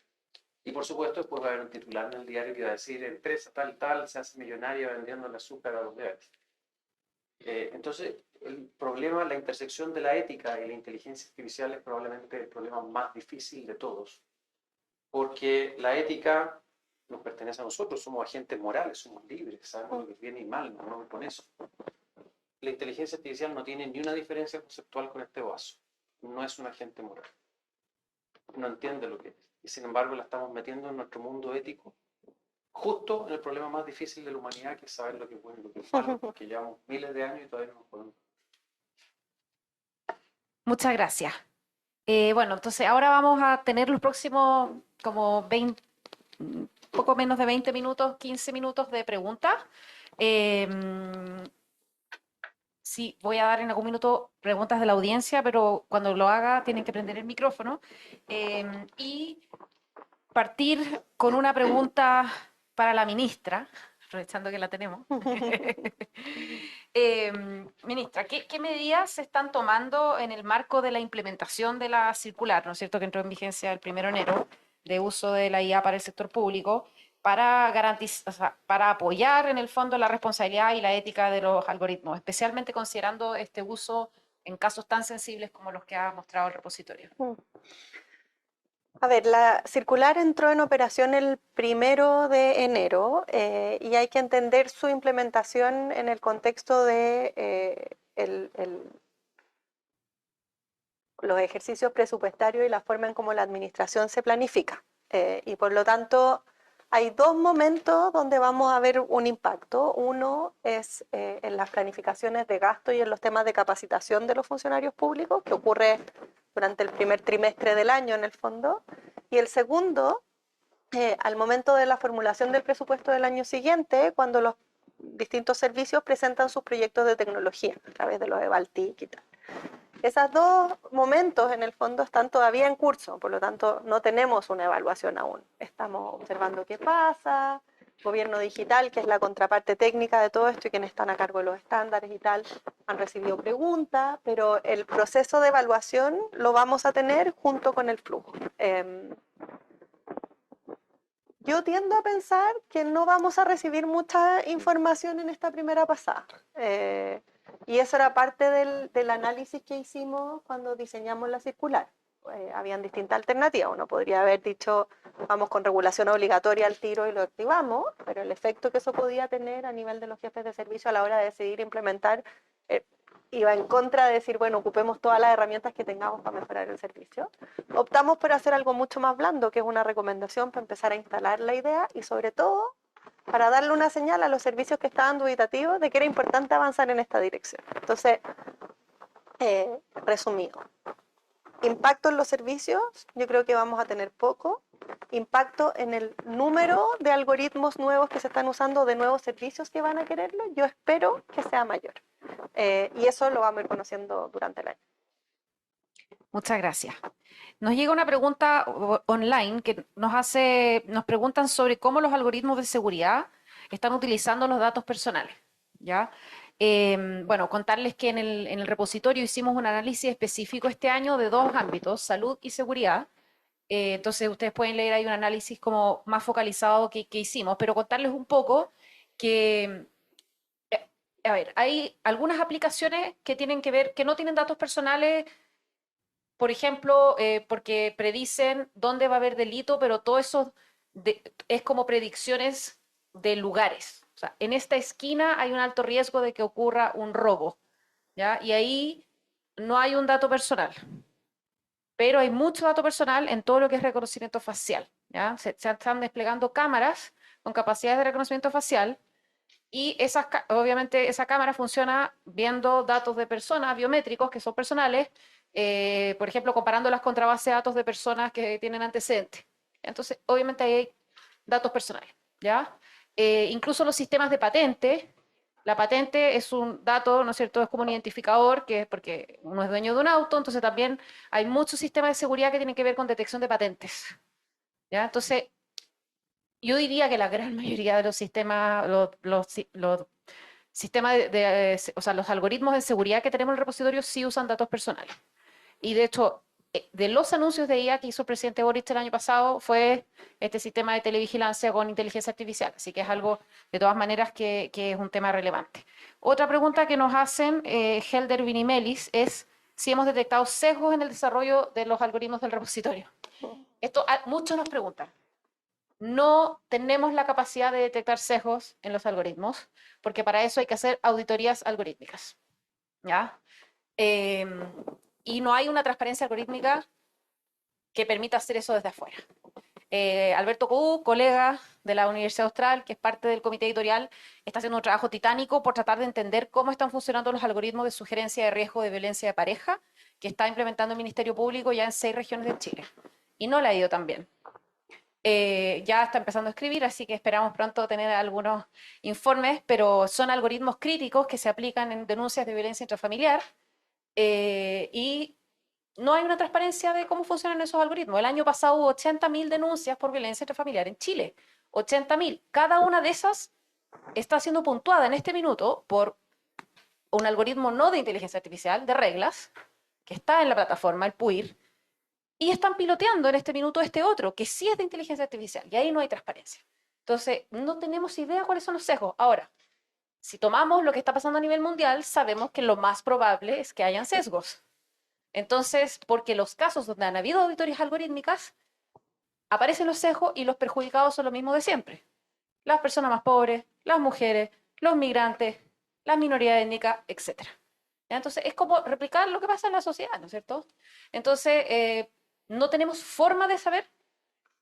S6: Y por supuesto después va a haber un titular en el diario que va a decir empresa tal se hace millonaria vendiendo el azúcar a los diabetes. Entonces, el problema, la intersección de la ética y la inteligencia artificial es probablemente el problema más difícil de todos, porque la ética nos pertenece a nosotros, somos agentes morales, somos libres, sabemos lo que es bien y mal, no vamos con eso. La inteligencia artificial no tiene ni una diferencia conceptual con este vaso, no es un agente moral, no entiende lo que es, y sin embargo la estamos metiendo en nuestro mundo ético, justo en el problema más difícil de la humanidad, que es saber lo que es bueno y lo que es malo, porque llevamos miles de años y todavía no nos podemos.
S3: Muchas gracias. Bueno, entonces ahora vamos a tener los próximos como poco menos de 20 minutos, 15 minutos de preguntas. Sí, voy a dar en algún minuto preguntas de la audiencia, pero cuando lo haga tienen que prender el micrófono. Y partir con una pregunta para la ministra, aprovechando que la tenemos. Ministra, ¿qué medidas se están tomando en el marco de la implementación de la circular, ¿no es cierto?, que entró en vigencia el 1 de enero, de uso de la IA para el sector público, para garantizar, o sea, para apoyar en el fondo la responsabilidad y la ética de los algoritmos, especialmente considerando este uso en casos tan sensibles como los que ha mostrado el repositorio?
S5: A ver, la circular entró en operación el 1 de enero y hay que entender su implementación en el contexto de los ejercicios presupuestarios y la forma en cómo la administración se planifica. Y por lo tanto, hay dos momentos donde vamos a ver un impacto. Uno es en las planificaciones de gasto y en los temas de capacitación de los funcionarios públicos, que ocurre durante el primer trimestre del año en el fondo. Y el segundo, al momento de la formulación del presupuesto del año siguiente, cuando los distintos servicios presentan sus proyectos de tecnología a través de los EVALTIC y tal. Esos dos momentos, en el fondo, están todavía en curso, por lo tanto, no tenemos una evaluación aún. Estamos observando qué pasa. Gobierno digital, que es la contraparte técnica de todo esto y quienes están a cargo de los estándares y tal, han recibido preguntas, pero el proceso de evaluación lo vamos a tener junto con el flujo. Yo tiendo a pensar que no vamos a recibir mucha información en esta primera pasada. Y eso era parte del análisis que hicimos cuando diseñamos la circular. Habían distintas alternativas. Uno podría haber dicho, vamos con regulación obligatoria al tiro y lo activamos, pero el efecto que eso podía tener a nivel de los jefes de servicio a la hora de decidir implementar iba en contra de decir, bueno, ocupemos todas las herramientas que tengamos para mejorar el servicio. Optamos por hacer algo mucho más blando, que es una recomendación para empezar a instalar la idea y sobre todo para darle una señal a los servicios que estaban dubitativos de que era importante avanzar en esta dirección. Entonces, resumido, impacto en los servicios, yo creo que vamos a tener poco. Impacto en el número de algoritmos nuevos que se están usando, de nuevos servicios que van a quererlo, yo espero que sea mayor. Y eso lo vamos a ir conociendo durante el año.
S3: Muchas gracias. Nos llega una pregunta online que nos preguntan sobre cómo los algoritmos de seguridad están utilizando los datos personales, ¿ya? Bueno, contarles que en el repositorio hicimos un análisis específico este año de dos ámbitos, salud y seguridad. Entonces ustedes pueden leer ahí un análisis como más focalizado que hicimos, pero contarles un poco que, a ver, hay algunas aplicaciones que tienen que ver, que no tienen datos personales, por ejemplo, porque predicen dónde va a haber delito, pero todo eso es como predicciones de lugares. O sea, en esta esquina hay un alto riesgo de que ocurra un robo, ¿ya? Y ahí no hay un dato personal, pero hay mucho dato personal en todo lo que es reconocimiento facial, ¿ya? Se están desplegando cámaras con capacidades de reconocimiento facial y obviamente esa cámara funciona viendo datos de personas biométricos que son personales, por ejemplo, comparándolas contra base de datos de personas que tienen antecedentes. Entonces, obviamente ahí hay datos personales, ¿ya? Incluso los sistemas de patente, la patente es un dato, ¿no es cierto?, es como un identificador, que es porque uno es dueño de un auto, entonces también hay muchos sistemas de seguridad que tienen que ver con detección de patentes, ¿ya? Entonces, yo diría que la gran mayoría de los sistemas, los sistemas o sea, los algoritmos de seguridad que tenemos en el repositorio sí usan datos personales. Y de hecho, de los anuncios de IA que hizo el presidente Boric el año pasado fue este sistema de televigilancia con inteligencia artificial. Así que es algo, de todas maneras, que es un tema relevante. Otra pregunta que nos hacen, Helder Vinimelis, es si hemos detectado sesgos en el desarrollo de los algoritmos del repositorio. Esto muchos nos preguntan. No tenemos la capacidad de detectar sesgos en los algoritmos, porque para eso hay que hacer auditorías algorítmicas, ¿ya? Y no hay una transparencia algorítmica que permita hacer eso desde afuera. Alberto Coú, colega de la Universidad Austral, que es parte del comité editorial, está haciendo un trabajo titánico por tratar de entender cómo están funcionando los algoritmos de sugerencia de riesgo de violencia de pareja que está implementando el Ministerio Público ya en 6 regiones de Chile. Y no le ha ido tan bien. Ya está empezando a escribir, así que esperamos pronto tener algunos informes, pero son algoritmos críticos que se aplican en denuncias de violencia intrafamiliar y no hay una transparencia de cómo funcionan esos algoritmos. El año pasado hubo 80.000 denuncias por violencia intrafamiliar en Chile. 80.000. Cada una de esas está siendo puntuada en este minuto por un algoritmo no de inteligencia artificial, de reglas, que está en la plataforma, el PUIR, y están piloteando en este minuto este otro, que sí es de inteligencia artificial, y ahí no hay transparencia. Entonces, no tenemos idea cuáles son los sesgos. Ahora, si tomamos lo que está pasando a nivel mundial, sabemos que lo más probable es que hayan sesgos. Entonces, porque los casos donde han habido auditorías algorítmicas, aparecen los sesgos y los perjudicados son lo mismo de siempre. Las personas más pobres, las mujeres, los migrantes, las minorías étnicas, etc. Entonces, es como replicar lo que pasa en la sociedad, ¿no es cierto? Entonces, no tenemos forma de saber,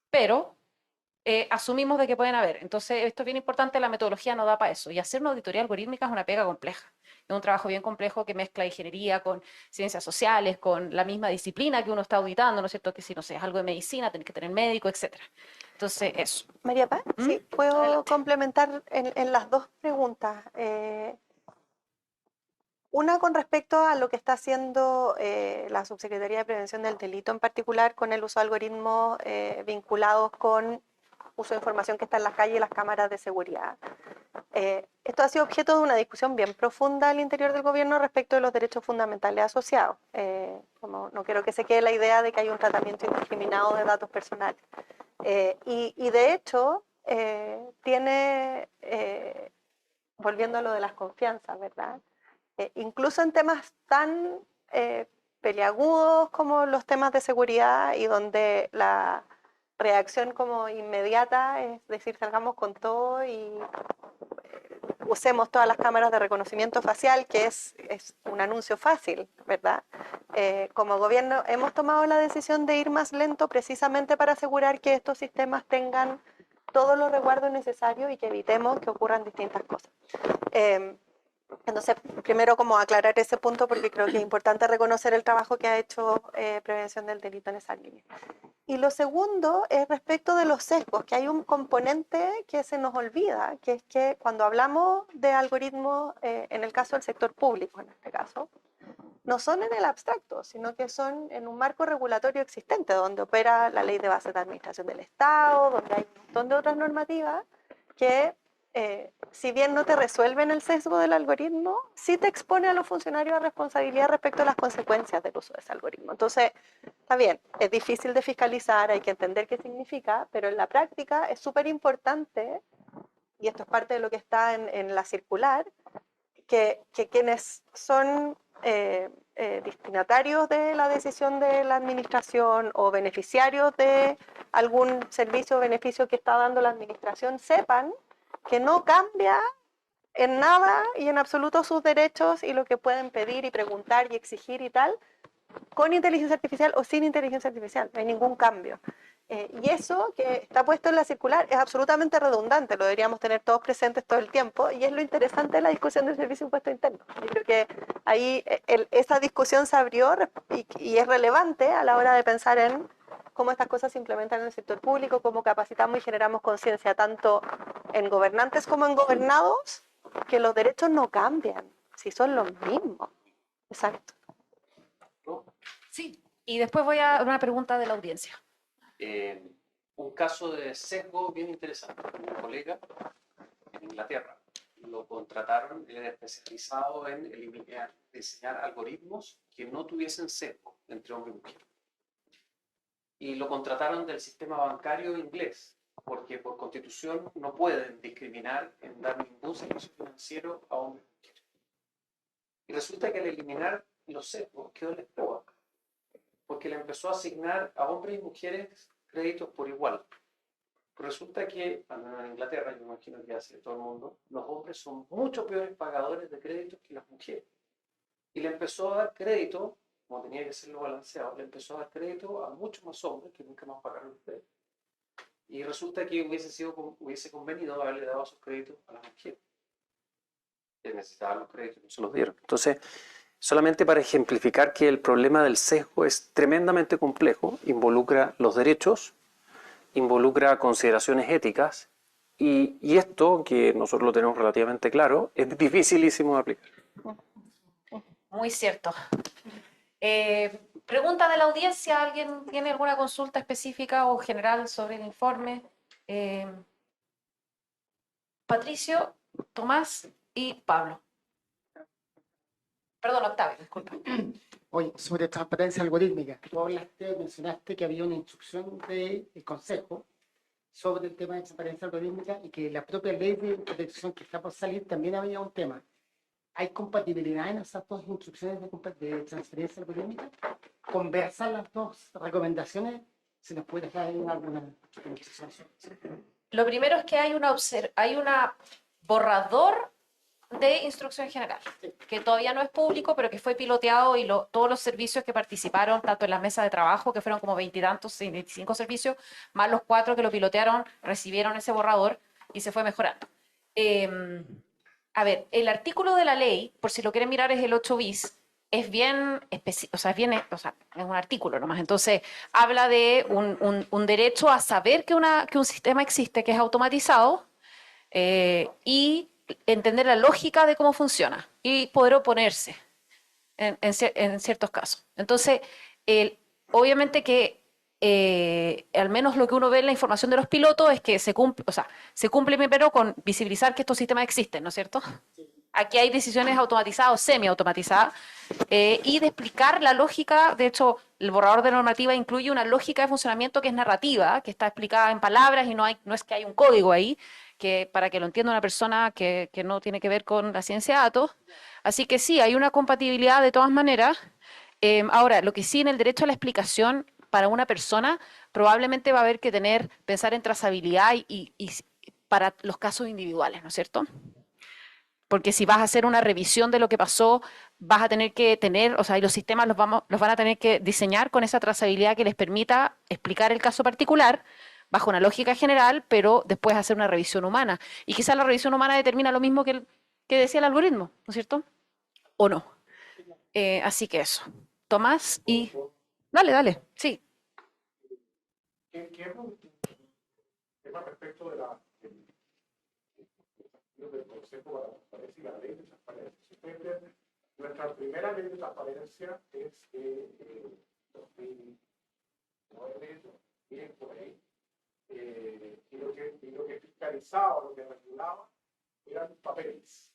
S3: pero asumimos de que pueden haber. Entonces, esto es bien importante, la metodología no da para eso. Y hacer una auditoría algorítmica es una pega compleja. Es un trabajo bien complejo que mezcla ingeniería con ciencias sociales, con la misma disciplina que uno está auditando, ¿no es cierto? Que si, no sé, es algo de medicina, tenés que tener médico, etc. Entonces, eso.
S5: María Paz, sí, puedo
S3: Adelante.
S5: complementar en las dos preguntas. Una con respecto a lo que está haciendo la Subsecretaría de Prevención del Delito, en particular con el uso de algoritmos vinculados con uso de información que está en las calles y las cámaras de seguridad. Esto ha sido objeto de una discusión bien profunda al interior del gobierno respecto de los derechos fundamentales asociados. Como no quiero que se quede la idea de que hay un tratamiento indiscriminado de datos personales. Y de hecho, tiene, volviendo a lo de las confianzas, ¿verdad? Incluso en temas tan peliagudos como los temas de seguridad y donde la reacción como inmediata es decir, salgamos con todo y usemos todas las cámaras de reconocimiento facial, que es un anuncio fácil, ¿verdad? Como gobierno hemos tomado la decisión de ir más lento precisamente para asegurar que estos sistemas tengan todos los resguardos necesarios y que evitemos que ocurran distintas cosas. Entonces, primero como aclarar ese punto porque creo que es importante reconocer el trabajo que ha hecho Prevención del Delito en esa línea. Y lo segundo es respecto de los sesgos, que hay un componente que se nos olvida, que es que cuando hablamos de algoritmos, en el caso del sector público, en este caso, no son en el abstracto, sino que son en un marco regulatorio existente, donde opera la Ley de Bases de Administración del Estado, donde hay un montón de otras normativas que si bien no te resuelven el sesgo del algoritmo, sí te expone a los funcionarios a responsabilidad respecto a las consecuencias del uso de ese algoritmo. Entonces, está bien, es difícil de fiscalizar, hay que entender qué significa, pero en la práctica es súper importante, y esto es parte de lo que está en la circular, que quienes son destinatarios de la decisión de la administración o beneficiarios de algún servicio o beneficio que está dando la administración sepan que no cambia en nada y en absoluto sus derechos y lo que pueden pedir y preguntar y exigir y tal, con inteligencia artificial o sin inteligencia artificial, no hay ningún cambio. Y eso que está puesto en la circular es absolutamente redundante, lo deberíamos tener todos presentes todo el tiempo, y es lo interesante de la discusión del Servicio de Impuesto Interno. Yo creo que ahí esa discusión se abrió y es relevante a la hora de pensar en cómo estas cosas se implementan en el sector público, cómo capacitamos y generamos conciencia tanto en gobernantes como en gobernados, que los derechos no cambian, si son los mismos. Exacto.
S3: Sí, y después voy a una pregunta de la audiencia.
S6: Un caso de sesgo bien interesante. Un colega en Inglaterra lo contrataron, él era especializado en diseñar algoritmos que no tuviesen sesgo entre hombre y mujer. Y lo contrataron del sistema bancario inglés, porque por constitución no pueden discriminar en dar ningún servicio financiero a hombres y mujeres. Y resulta que al eliminar los sesgos quedó la escoba, porque le empezó a asignar a hombres y mujeres créditos por igual. Resulta que, al menos en Inglaterra, yo imagino que hace todo el mundo, los hombres son mucho peores pagadores de créditos que las mujeres. Y le empezó a dar crédito, como tenía que serlo balanceado, le empezó a dar crédito a muchos más hombres que nunca más pagaron los créditos. Y resulta que hubiese convenido haberle dado esos créditos a las mujeres, que necesitaban los créditos y no se los dieron. Entonces, solamente para ejemplificar que el problema del sesgo es tremendamente complejo, involucra los derechos, involucra consideraciones éticas, y esto, que nosotros lo tenemos relativamente claro, es dificilísimo de aplicar.
S3: Muy cierto. Pregunta de la audiencia, ¿alguien tiene alguna consulta específica o general sobre el informe? Patricio, Tomás y Pablo. Perdón, Octavio, disculpa.
S7: Oye, sobre transparencia algorítmica, tú mencionaste que había una instrucción del Consejo sobre el tema de transparencia algorítmica y que la propia ley de protección que está por salir también había un tema. ¿Hay compatibilidad en esas dos instrucciones de transferencia algorítmica? ¿Conversan las dos recomendaciones? ¿Se nos puede dar alguna explicación?
S3: Lo primero es que hay una borrador de instrucción general, que todavía no es público, pero que fue piloteado y todos los servicios que participaron, tanto en las mesas de trabajo, que fueron como 20 y tantos, 25 servicios, más los 4 que lo pilotearon, recibieron ese borrador y se fue mejorando. A ver, el artículo de la ley, por si lo quieren mirar, es el 8 bis, es bien específico, es un artículo nomás. Entonces, habla de un derecho a saber que un sistema existe, que es automatizado, y entender la lógica de cómo funciona y poder oponerse en ciertos casos. Entonces, obviamente que al menos lo que uno ve en la información de los pilotos es que se cumple primero con visibilizar que estos sistemas existen, ¿no es cierto? Aquí hay decisiones automatizadas o semi-automatizadas, y de explicar la lógica. De hecho, el borrador de normativa incluye una lógica de funcionamiento que es narrativa, que está explicada en palabras y no es que hay un código ahí, para que lo entienda una persona que no tiene que ver con la ciencia de datos. Así que sí, hay una compatibilidad de todas maneras. Ahora, lo que sí, en el derecho a la explicación para una persona, probablemente va a haber que pensar en trazabilidad y para los casos individuales, ¿no es cierto? Porque si vas a hacer una revisión de lo que pasó, vas a tener que y los sistemas los van a tener que diseñar con esa trazabilidad que les permita explicar el caso particular bajo una lógica general, pero después hacer una revisión humana. Y quizás la revisión humana determina lo mismo que decía el algoritmo, ¿no es cierto? ¿O no? Así que eso. Tomás y... Dale, sí.
S4: ¿Qué es un tema respecto del Consejo para la Transparencia y la Ley de Transparencia? Si ustedes ven, nuestra primera ley de transparencia es 2009, 10 por ahí, y lo que fiscalizaba, lo que regulaba, eran papeles.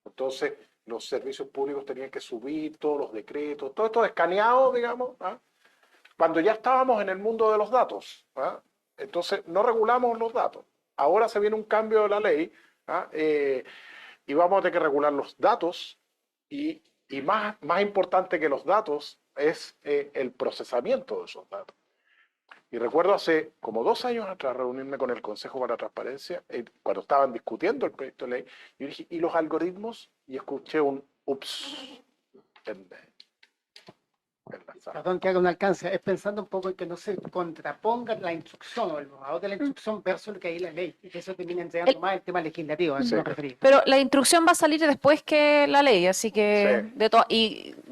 S4: Entonces, los servicios públicos tenían que subir todos los decretos, todo esto escaneado, digamos, cuando ya estábamos en el mundo de los datos. Entonces, no regulamos los datos. Ahora se viene un cambio de la ley, y vamos a tener que regular los datos, y más importante que los datos es el procesamiento de esos datos. Y recuerdo hace como 2 años atrás reunirme con el Consejo para la Transparencia, cuando estaban discutiendo el proyecto de ley, y dije, ¿y los algoritmos? Y escuché un ups en la sala.
S7: Perdón que haga un alcance, es pensando un poco en que no se contraponga la instrucción o el borrador de la instrucción versus lo que hay en la ley, y que eso termina entregando más el tema legislativo, a eso me refería.
S3: Pero la instrucción va a salir después que la ley, así que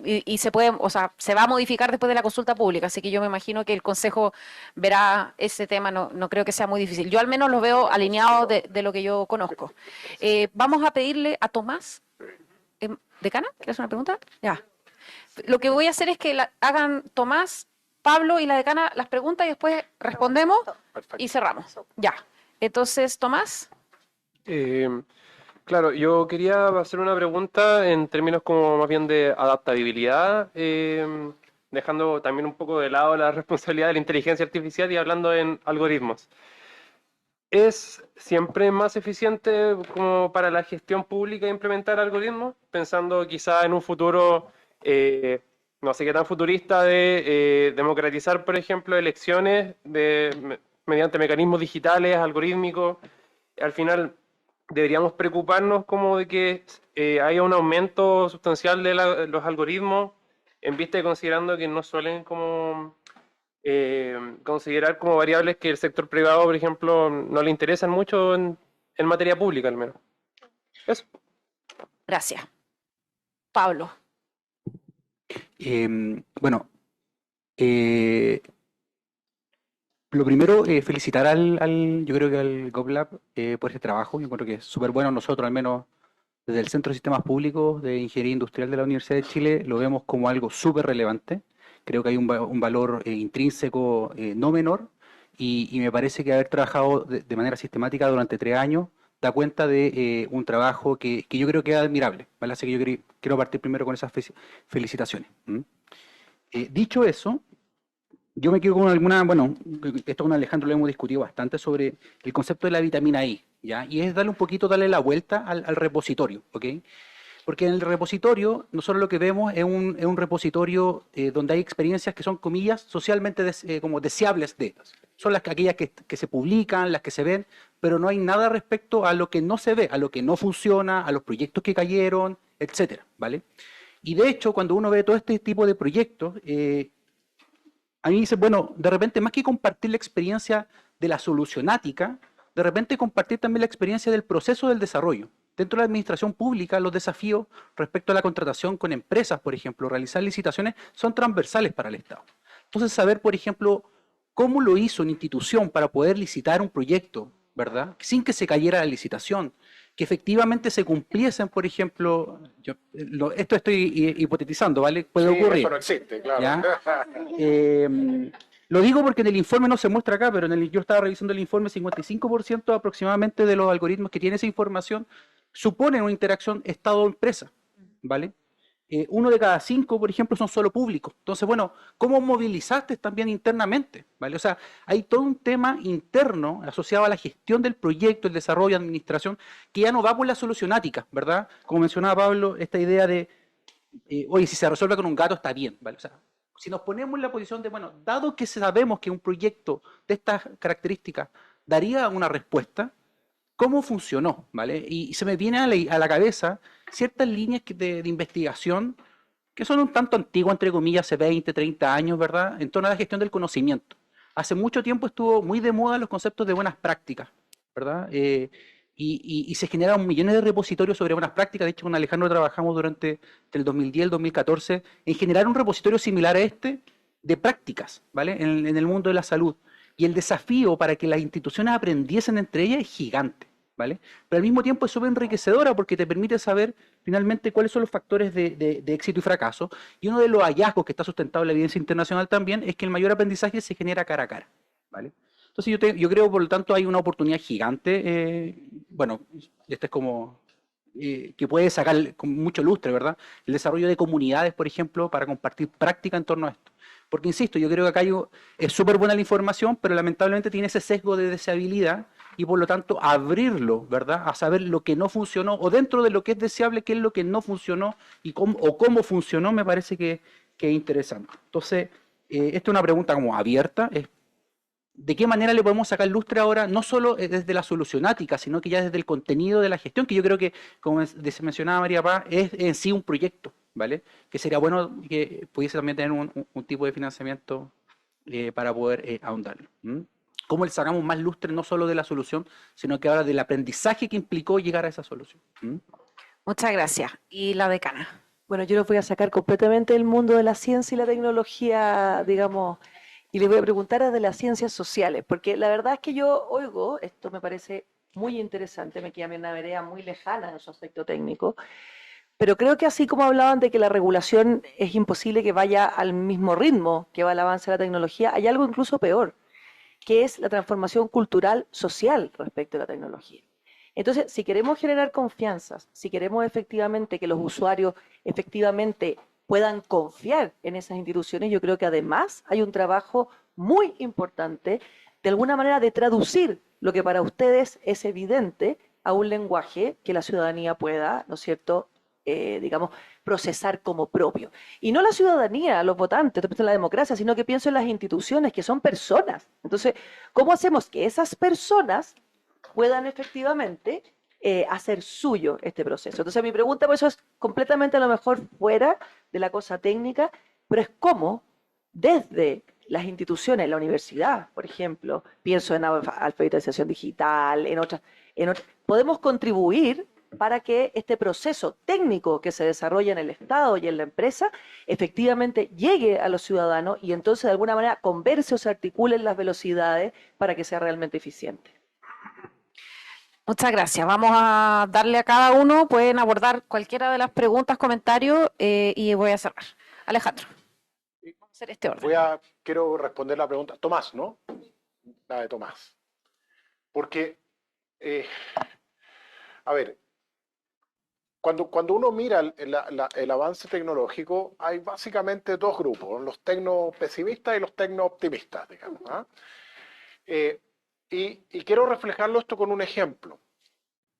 S3: y se puede, se va a modificar después de la consulta pública, así que yo me imagino que el Consejo verá ese tema, no creo que sea muy difícil. Yo al menos lo veo alineado de lo que yo conozco. Vamos a pedirle a Tomás, ¿decana? ¿Quieres hacer una pregunta? Ya. Lo que voy a hacer es que hagan Tomás, Pablo y la decana las preguntas y después respondemos.
S4: Perfecto.
S3: Y cerramos. Ya. Entonces, Tomás.
S8: Claro, yo quería hacer una pregunta en términos como más bien de adaptabilidad, dejando también un poco de lado la responsabilidad de la inteligencia artificial y hablando en algoritmos. ¿Es siempre más eficiente como para la gestión pública implementar algoritmos? Pensando quizá en un futuro, no sé qué tan futurista, de democratizar, por ejemplo, elecciones mediante mecanismos digitales, algorítmicos. Al final deberíamos preocuparnos como de que haya un aumento sustancial de los algoritmos, en vista de considerando que no suelen como considerar como variables que el sector privado, por ejemplo, no le interesan mucho en materia pública, al menos. Eso.
S3: Gracias. Pablo.
S9: Bueno, lo primero, felicitar yo creo que al GovLab por este trabajo. Yo creo que es súper bueno. Nosotros, al menos desde el Centro de Sistemas Públicos de Ingeniería Industrial de la Universidad de Chile, lo vemos como algo súper relevante, creo que hay un valor intrínseco no menor y me parece que haber trabajado de manera sistemática durante 3 años da cuenta de un trabajo que yo creo que es admirable, ¿vale? Así que yo quiero partir primero con esas felicitaciones. Dicho eso, yo me quedo con alguna, bueno, esto con Alejandro lo hemos discutido bastante sobre el concepto de la vitamina I, ¿ya? Y es darle la vuelta al repositorio, ¿ok? Porque en el repositorio, nosotros lo que vemos es un repositorio donde hay experiencias que son, comillas, socialmente como deseables de estas. Son aquellas que se publican, las que se ven, pero no hay nada respecto a lo que no se ve, a lo que no funciona, a los proyectos que cayeron, etcétera, ¿vale? Y de hecho, cuando uno ve todo este tipo de proyectos, a mí dice, bueno, de repente más que compartir la experiencia de la solucionática, de repente compartir también la experiencia del proceso del desarrollo. Dentro de la administración pública, los desafíos respecto a la contratación con empresas, por ejemplo, realizar licitaciones, son transversales para el Estado. Entonces, saber, por ejemplo, cómo lo hizo una institución para poder licitar un proyecto, ¿verdad? Sin que se cayera la licitación, que efectivamente se cumpliesen, por ejemplo, esto estoy hipotetizando, ¿vale? Puede ocurrir.
S4: Eso no existe, claro.
S9: Lo digo porque en el informe no se muestra acá, pero yo estaba revisando el informe, 55% aproximadamente de los algoritmos que tiene esa información suponen una interacción Estado-empresa, ¿vale? 1 de cada 5, por ejemplo, son solo públicos. Entonces, bueno, ¿cómo movilizaste también internamente? ¿Vale? O sea, hay todo un tema interno asociado a la gestión del proyecto, el desarrollo, administración, que ya no va por la solucionática, ¿verdad? Como mencionaba Pablo, esta idea de, oye, si se resuelve con un gato está bien, ¿vale? O sea, si nos ponemos en la posición de, bueno, dado que sabemos que un proyecto de estas características daría una respuesta, ¿cómo funcionó? ¿Vale? Y se me viene a la cabeza ciertas líneas de investigación que son un tanto antiguas, entre comillas, hace 20, 30 años, ¿verdad? En torno a la gestión del conocimiento. Hace mucho tiempo estuvo muy de moda los conceptos de buenas prácticas, ¿verdad? Y se generaron millones de repositorios sobre buenas prácticas. De hecho, con Alejandro trabajamos durante el 2010 el 2014 en generar un repositorio similar a este de prácticas, ¿vale? En el mundo de la salud. Y el desafío para que las instituciones aprendiesen entre ellas es gigante, ¿vale? Pero al mismo tiempo es súper enriquecedora porque te permite saber finalmente cuáles son los factores de éxito y fracaso. Y uno de los hallazgos que está sustentado en la evidencia internacional también es que el mayor aprendizaje se genera cara a cara, ¿vale? Entonces yo creo, por lo tanto, hay una oportunidad gigante, bueno, este es como, que puede sacar con mucho lustre, ¿verdad? El desarrollo de comunidades, por ejemplo, para compartir práctica en torno a esto. Porque, insisto, yo creo que acá es súper buena la información, pero lamentablemente tiene ese sesgo de deseabilidad y, por lo tanto, abrirlo, ¿verdad? A saber lo que no funcionó o dentro de lo que es deseable, qué es lo que no funcionó y cómo funcionó, me parece que es interesante. Entonces, esta es una pregunta como abierta, es ¿de qué manera le podemos sacar lustre ahora, no solo desde la solucionática, sino que ya desde el contenido de la gestión, que yo creo que, como se mencionaba María Paz, es en sí un proyecto, ¿vale? Que sería bueno que pudiese también tener un tipo de financiamiento para poder ahondarlo. ¿Cómo le sacamos más lustre no solo de la solución, sino que ahora del aprendizaje que implicó llegar a esa solución?
S3: Muchas gracias. Y la decana.
S2: Bueno, yo los voy a sacar completamente del mundo de la ciencia y la tecnología, digamos, y les voy a preguntar desde las ciencias sociales, porque la verdad es que yo oigo, esto me parece muy interesante, me queda una vereda muy lejana en su aspecto técnico, pero creo que así como hablaban de que la regulación es imposible que vaya al mismo ritmo que va el avance de la tecnología, hay algo incluso peor, que es la transformación cultural social respecto a la tecnología. Entonces, si queremos generar confianzas, si queremos efectivamente que los usuarios efectivamente puedan confiar en esas instituciones, yo creo que además hay un trabajo muy importante, de alguna manera, de traducir lo que para ustedes es evidente a un lenguaje que la ciudadanía pueda, ¿no es cierto?, digamos, procesar como propio. Y no la ciudadanía, los votantes, no pienso en la democracia, sino que pienso en las instituciones, que son personas. Entonces, ¿cómo hacemos que esas personas puedan efectivamente hacer suyo este proceso? Entonces mi pregunta por eso es completamente a lo mejor fuera de la cosa técnica, pero es cómo desde las instituciones, la universidad, por ejemplo, pienso en alfabetización digital, en otras, podemos contribuir para que este proceso técnico que se desarrolla en el Estado y en la empresa efectivamente llegue a los ciudadanos y entonces de alguna manera converse o se articulen las velocidades para que sea realmente eficiente.
S3: Muchas gracias. Vamos a darle a cada uno, pueden abordar cualquiera de las preguntas, comentarios y voy a cerrar. Alejandro.
S8: Vamos a
S3: hacer este orden.
S4: Quiero responder la pregunta. Tomás, ¿no? La de Tomás. Porque, a ver, cuando uno mira el avance tecnológico, hay básicamente dos grupos, los tecno-pesimistas y los tecno-optimistas, digamos. ¿Ah? Y quiero reflejarlo esto con un ejemplo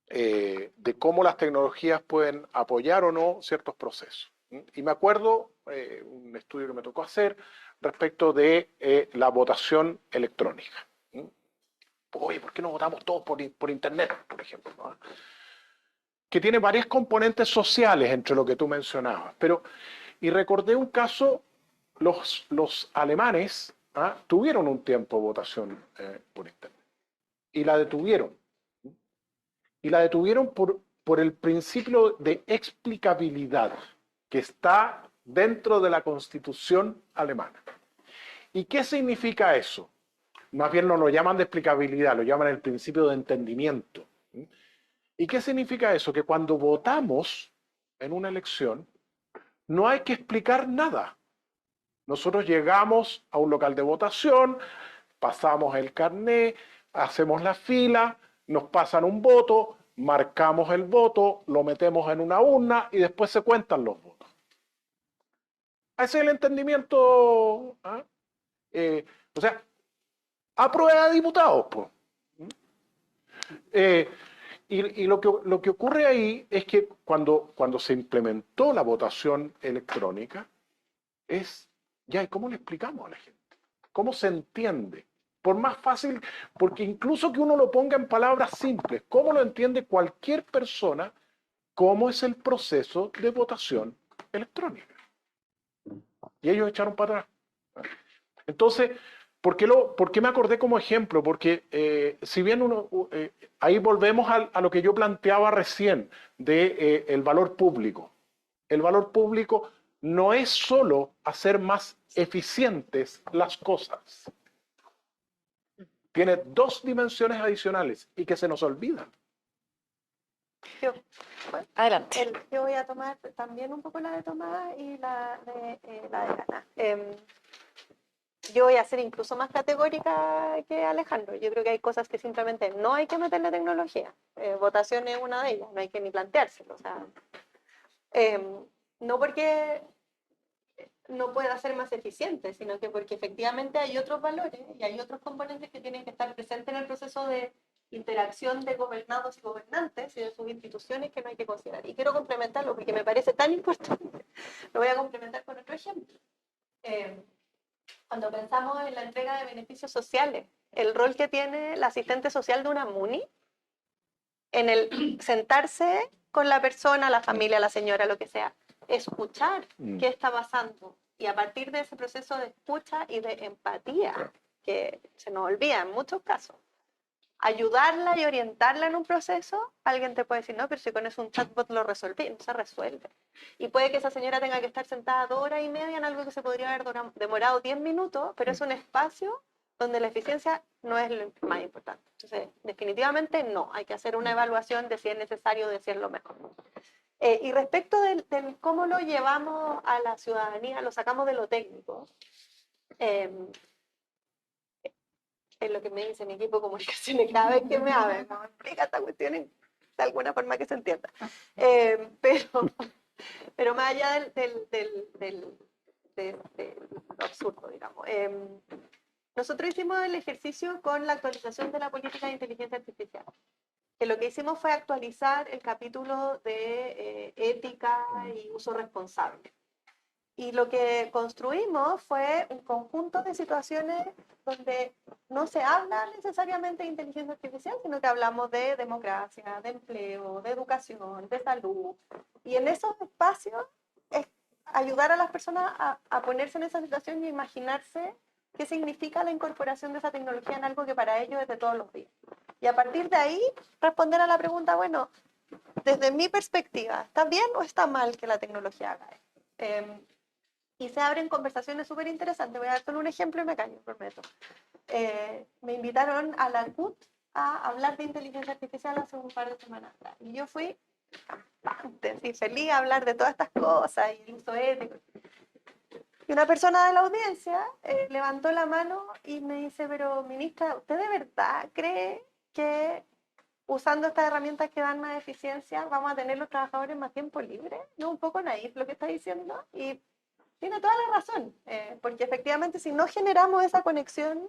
S4: de cómo las tecnologías pueden apoyar o no ciertos procesos. Y me acuerdo un estudio que me tocó hacer respecto de la votación electrónica. Oye, ¿por qué no votamos todos por internet, por ejemplo? ¿No? Que tiene varias componentes sociales entre lo que tú mencionabas. Y recordé un caso, los alemanes tuvieron un tiempo votación por internet. Y la detuvieron. Y la detuvieron por el principio de explicabilidad que está dentro de la Constitución alemana. ¿Y qué significa eso? Más bien no lo llaman de explicabilidad, lo llaman el principio de entendimiento. ¿Y qué significa eso? Que cuando votamos en una elección, no hay que explicar nada. Nosotros llegamos a un local de votación, pasamos el carné, hacemos la fila, nos pasan un voto, marcamos el voto, lo metemos en una urna y después se cuentan los votos. Ese es el entendimiento. O sea, aprueba de diputados, pues. Y lo que ocurre ahí es que cuando se implementó la votación electrónica, ¿y cómo le explicamos a la gente? ¿Cómo se entiende? Por más fácil, porque incluso que uno lo ponga en palabras simples, ¿cómo lo entiende cualquier persona? ¿Cómo es el proceso de votación electrónica? Y ellos echaron para atrás. Entonces, ¿por qué me acordé como ejemplo? Porque si bien ahí volvemos a lo que yo planteaba recién de el valor público. El valor público no es solo hacer más eficientes las cosas. Tiene dos dimensiones adicionales y que se nos olvidan.
S3: Adelante.
S5: Yo voy a tomar también un poco la de Tomás y la de Ana. Yo voy a ser incluso más categórica que Alejandro. Yo creo que hay cosas que simplemente no hay que meterle tecnología. Votación es una de ellas, no hay que ni planteárselo. O sea, no porque no pueda ser más eficiente, sino que porque efectivamente hay otros valores y hay otros componentes que tienen que estar presentes en el proceso de interacción de gobernados y gobernantes y de sus instituciones que no hay que considerar. Y quiero complementarlo porque me parece tan importante. Lo voy a complementar con otro ejemplo. Cuando pensamos en la entrega de beneficios sociales, el rol que tiene la asistente social de una MUNI en el sentarse con la persona, la familia, la señora, lo que sea, escuchar qué está pasando y a partir de ese proceso de escucha y de empatía, que se nos olvida en muchos casos, ayudarla y orientarla en un proceso, alguien te puede decir, no, pero si con eso un chatbot lo resolví, no se resuelve. Y puede que esa señora tenga que estar sentada 2 horas y media en algo que se podría haber demorado 10 minutos, pero es un espacio donde la eficiencia no es lo más importante. Entonces, definitivamente no, hay que hacer una evaluación de si es necesario, de si es lo mejor. Y respecto del cómo lo llevamos a la ciudadanía, lo sacamos de lo técnico, es lo que me dice mi equipo de comunicaciones cada vez que me hablan, ¿no? Explica esta cuestión de alguna forma que se entienda. Pero más allá de lo absurdo, digamos. Nosotros hicimos el ejercicio con la actualización de la política de inteligencia artificial. Que lo que hicimos fue actualizar el capítulo de ética y uso responsable. Y lo que construimos fue un conjunto de situaciones donde no se habla necesariamente de inteligencia artificial, sino que hablamos de democracia, de empleo, de educación, de salud. Y en esos espacios es ayudar a las personas a ponerse en esa situación y imaginarse qué significa la incorporación de esa tecnología en algo que para ellos es de todos los días. Y a partir de ahí responder a la pregunta, bueno, desde mi perspectiva, ¿está bien o está mal que la tecnología haga esto? Y se abren conversaciones súper interesantes. Voy a dar solo un ejemplo y me callo, prometo. Me invitaron a la CUT a hablar de inteligencia artificial hace un par de semanas atrás. Y yo fui campante, así, feliz a hablar de todas estas cosas y el uso ético. Y una persona de la audiencia levantó la mano y me dice, pero ministra, ¿usted de verdad cree que usando estas herramientas que dan más eficiencia vamos a tener los trabajadores más tiempo libre? ¿No un poco naif lo que está diciendo? Y tiene toda la razón, porque efectivamente si no generamos esa conexión,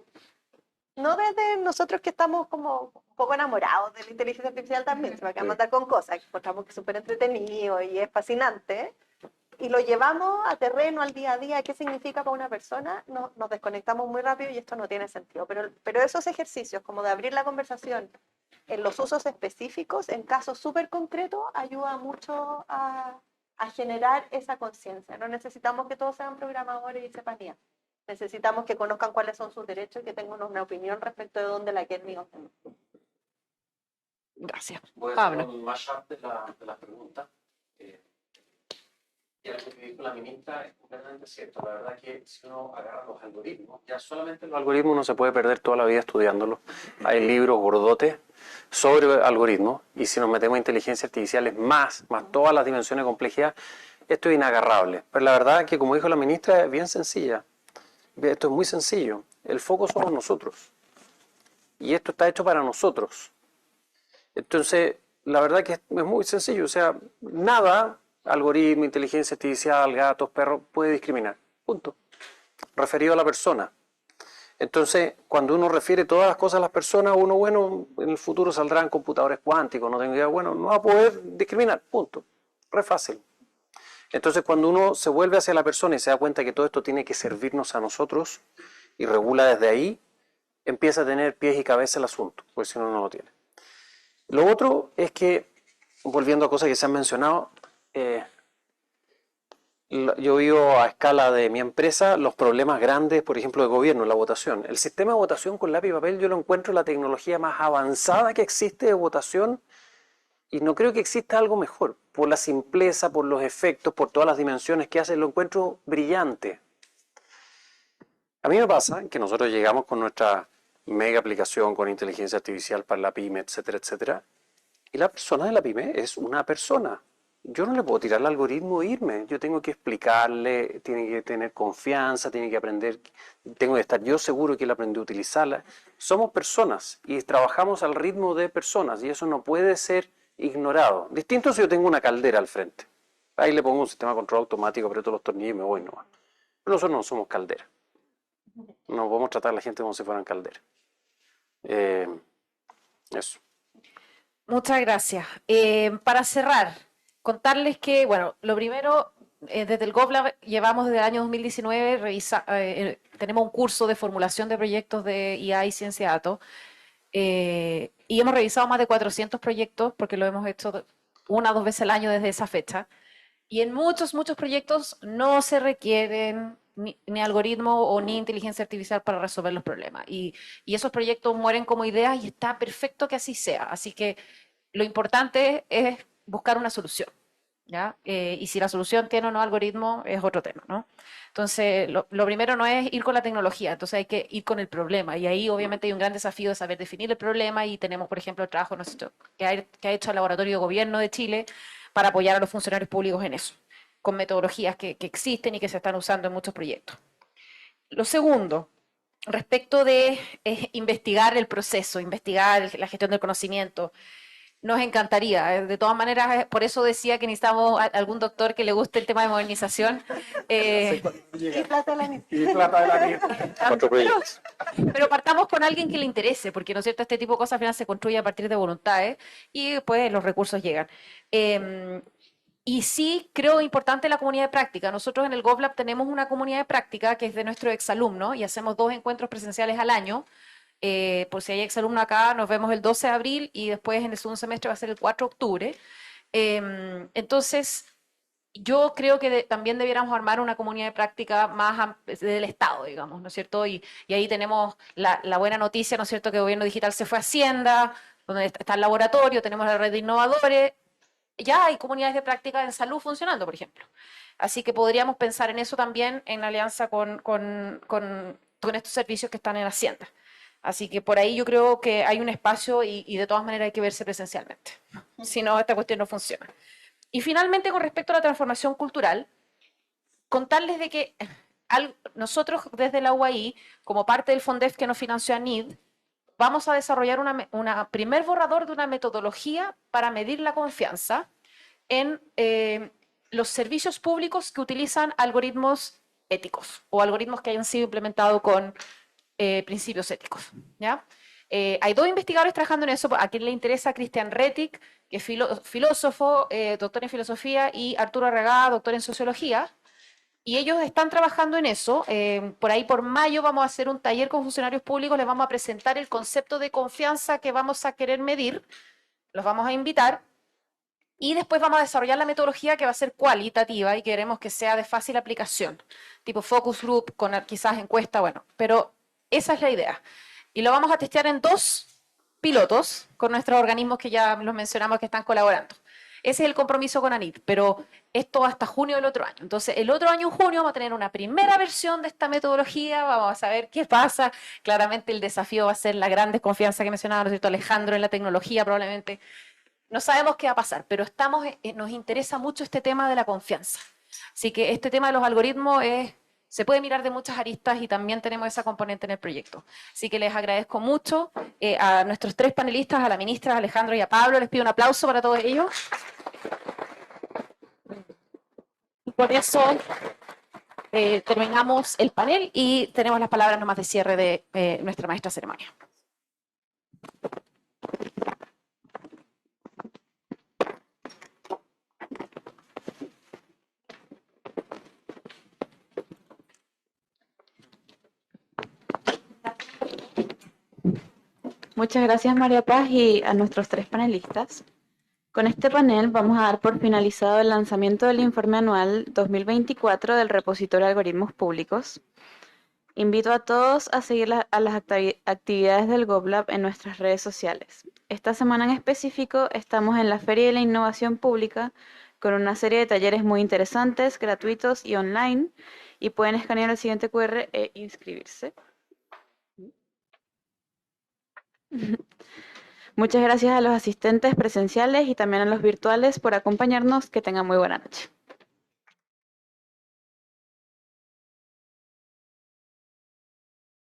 S5: no desde nosotros que estamos como un poco enamorados de la inteligencia artificial también, se va a mandar con cosas que encontramos que es súper entretenido y es fascinante, y lo llevamos a terreno, al día a día, qué significa para una persona, nos desconectamos muy rápido y esto no tiene sentido. Pero esos ejercicios, como de abrir la conversación en los usos específicos, en casos súper concretos, ayuda mucho a generar esa conciencia. No necesitamos que todos sean programadores y sepan IA. Necesitamos que conozcan cuáles son sus derechos y que tengan una opinión respecto de dónde la quieren o no.
S3: Gracias.
S6: Voy a
S3: Pablo.
S6: hacer un mashup de las preguntas. Y algo que dijo la ministra es completamente cierto. La verdad que si uno agarra los algoritmos, ya solamente los algoritmos no se puede perder toda la vida estudiándolos. Hay libros gordotes sobre algoritmos, y si nos metemos en inteligencia artificial más todas las dimensiones de complejidad, esto es inagarrable. Pero la verdad que, como dijo la ministra, es bien sencilla. Esto es muy sencillo. El foco somos nosotros. Y esto está hecho para nosotros. Entonces, la verdad que es muy sencillo. O sea, nada, algoritmo, inteligencia artificial, gatos, perros, puede discriminar. Punto. Referido a la persona. Entonces, cuando uno refiere todas las cosas a las personas, uno, bueno, en el futuro saldrán computadores cuánticos, no tengo idea, bueno, no va a poder discriminar. Punto. Re fácil. Entonces, cuando uno se vuelve hacia la persona y se da cuenta que todo esto tiene que servirnos a nosotros y regula desde ahí, empieza a tener pies y cabeza el asunto, porque si no, no lo tiene. Lo otro es que, volviendo a cosas que se han mencionado, yo vivo a escala de mi empresa los problemas grandes, por ejemplo, de gobierno, la votación. El sistema de votación con lápiz y papel yo lo encuentro la tecnología más avanzada que existe de votación, y no creo que exista algo mejor, por la simpleza, por los efectos, por todas las dimensiones que hace, lo encuentro brillante. A mí me pasa que nosotros llegamos con nuestra mega aplicación con inteligencia artificial para la pyme, etcétera, etcétera, y la persona de la pyme es una persona. Yo no le puedo tirar el algoritmo e irme, yo tengo que explicarle, tiene que tener confianza, tiene que aprender, tengo que estar yo seguro que él aprendió a utilizarla. Somos personas y trabajamos al ritmo de personas, y eso no puede ser ignorado. Distinto si yo tengo una caldera al frente. Ahí le pongo un sistema de control automático, aprieto los tornillos y me voy nomás. Pero nosotros no somos caldera. No podemos tratar a la gente como si fueran caldera. Eso.
S3: Muchas gracias. Para cerrar, contarles que, bueno, lo primero, desde el GovLab llevamos desde el año 2019, tenemos un curso de formulación de proyectos de IA y ciencia de datos, y hemos revisado más de 400 proyectos, porque lo hemos hecho 1 o 2 veces al año desde esa fecha, y en muchos proyectos no se requieren ni algoritmo o ni inteligencia artificial para resolver los problemas, y esos proyectos mueren como ideas y está perfecto que así sea. Así que lo importante es buscar una solución, ¿ya? Y si la solución tiene o no algoritmo es otro tema, ¿no? Entonces, lo primero no es ir con la tecnología, entonces hay que ir con el problema, y ahí obviamente hay un gran desafío de saber definir el problema, y tenemos, por ejemplo, el trabajo que ha hecho el Laboratorio de Gobierno de Chile para apoyar a los funcionarios públicos en eso, con metodologías que existen y que se están usando en muchos proyectos. Lo segundo, respecto de investigar el proceso, investigar la gestión del conocimiento, nos encantaría. De todas maneras, por eso decía que necesitamos algún doctor que le guste el tema de modernización.
S5: Y plata de la NIT.
S4: Y plata de la NIT.
S8: Cuatro proyectos.
S3: Pero partamos con alguien que le interese, porque, ¿no es cierto?, este tipo de cosas al final se construye a partir de voluntades y después los recursos llegan. Y sí creo importante la comunidad de práctica. Nosotros en el GovLab tenemos una comunidad de práctica que es de nuestros exalumnos y hacemos 2 encuentros presenciales al año. Por si hay exalumnos acá, nos vemos el 12 de abril y después en el segundo semestre va a ser el 4 de octubre. Entonces, yo creo que también debiéramos armar una comunidad de práctica más del Estado, digamos, ¿no es cierto? Y ahí tenemos la buena noticia, ¿no es cierto?, que el gobierno digital se fue a Hacienda, donde está el laboratorio, tenemos la red de innovadores, ya hay comunidades de práctica en salud funcionando, por ejemplo. Así que podríamos pensar en eso también en alianza con estos servicios que están en Hacienda. Así que por ahí yo creo que hay un espacio y de todas maneras hay que verse presencialmente. Si no, esta cuestión no funciona. Y finalmente, con respecto a la transformación cultural, contarles de que nosotros desde la UAI, como parte del FONDEF que nos financió ANID, vamos a desarrollar una primer borrador de una metodología para medir la confianza en los servicios públicos que utilizan algoritmos éticos o algoritmos que hayan sido implementados con principios éticos, ¿ya? Hay 2 investigadores trabajando en eso. A quien le interesa, Christian Rettig, que es filósofo, doctor en filosofía, y Arturo Arregada, doctor en sociología. Y ellos están trabajando en eso. Por ahí por mayo vamos a hacer un taller con funcionarios públicos, les vamos a presentar el concepto de confianza que vamos a querer medir, los vamos a invitar, y después vamos a desarrollar la metodología que va a ser cualitativa y queremos que sea de fácil aplicación, tipo focus group, con quizás encuesta, bueno, pero esa es la idea. Y lo vamos a testear en 2 pilotos con nuestros organismos que ya los mencionamos que están colaborando. Ese es el compromiso con ANID, pero esto hasta junio del otro año. Entonces, el otro año, en junio, vamos a tener una primera versión de esta metodología, vamos a saber qué pasa. Claramente el desafío va a ser la gran desconfianza que mencionaba, ¿no es cierto?, Alejandro, en la tecnología probablemente. No sabemos qué va a pasar, pero nos interesa mucho este tema de la confianza. Así que este tema de los algoritmos se puede mirar de muchas aristas y también tenemos esa componente en el proyecto. Así que les agradezco mucho a nuestros 3 panelistas, a la ministra, a Alejandro y a Pablo. Les pido un aplauso para todos ellos. Y por eso terminamos el panel y tenemos las palabras nomás de cierre de nuestra maestra de ceremonia.
S1: Muchas gracias, María Paz, y a nuestros 3 panelistas. Con este panel vamos a dar por finalizado el lanzamiento del informe anual 2024 del repositorio de algoritmos públicos. Invito a todos a seguir a las actividades del GovLab en nuestras redes sociales. Esta semana en específico estamos en la Feria de la Innovación Pública con una serie de talleres muy interesantes, gratuitos y online, y pueden escanear el siguiente QR e inscribirse. Muchas gracias a los asistentes presenciales y también a los virtuales por acompañarnos. Que tengan muy buena noche.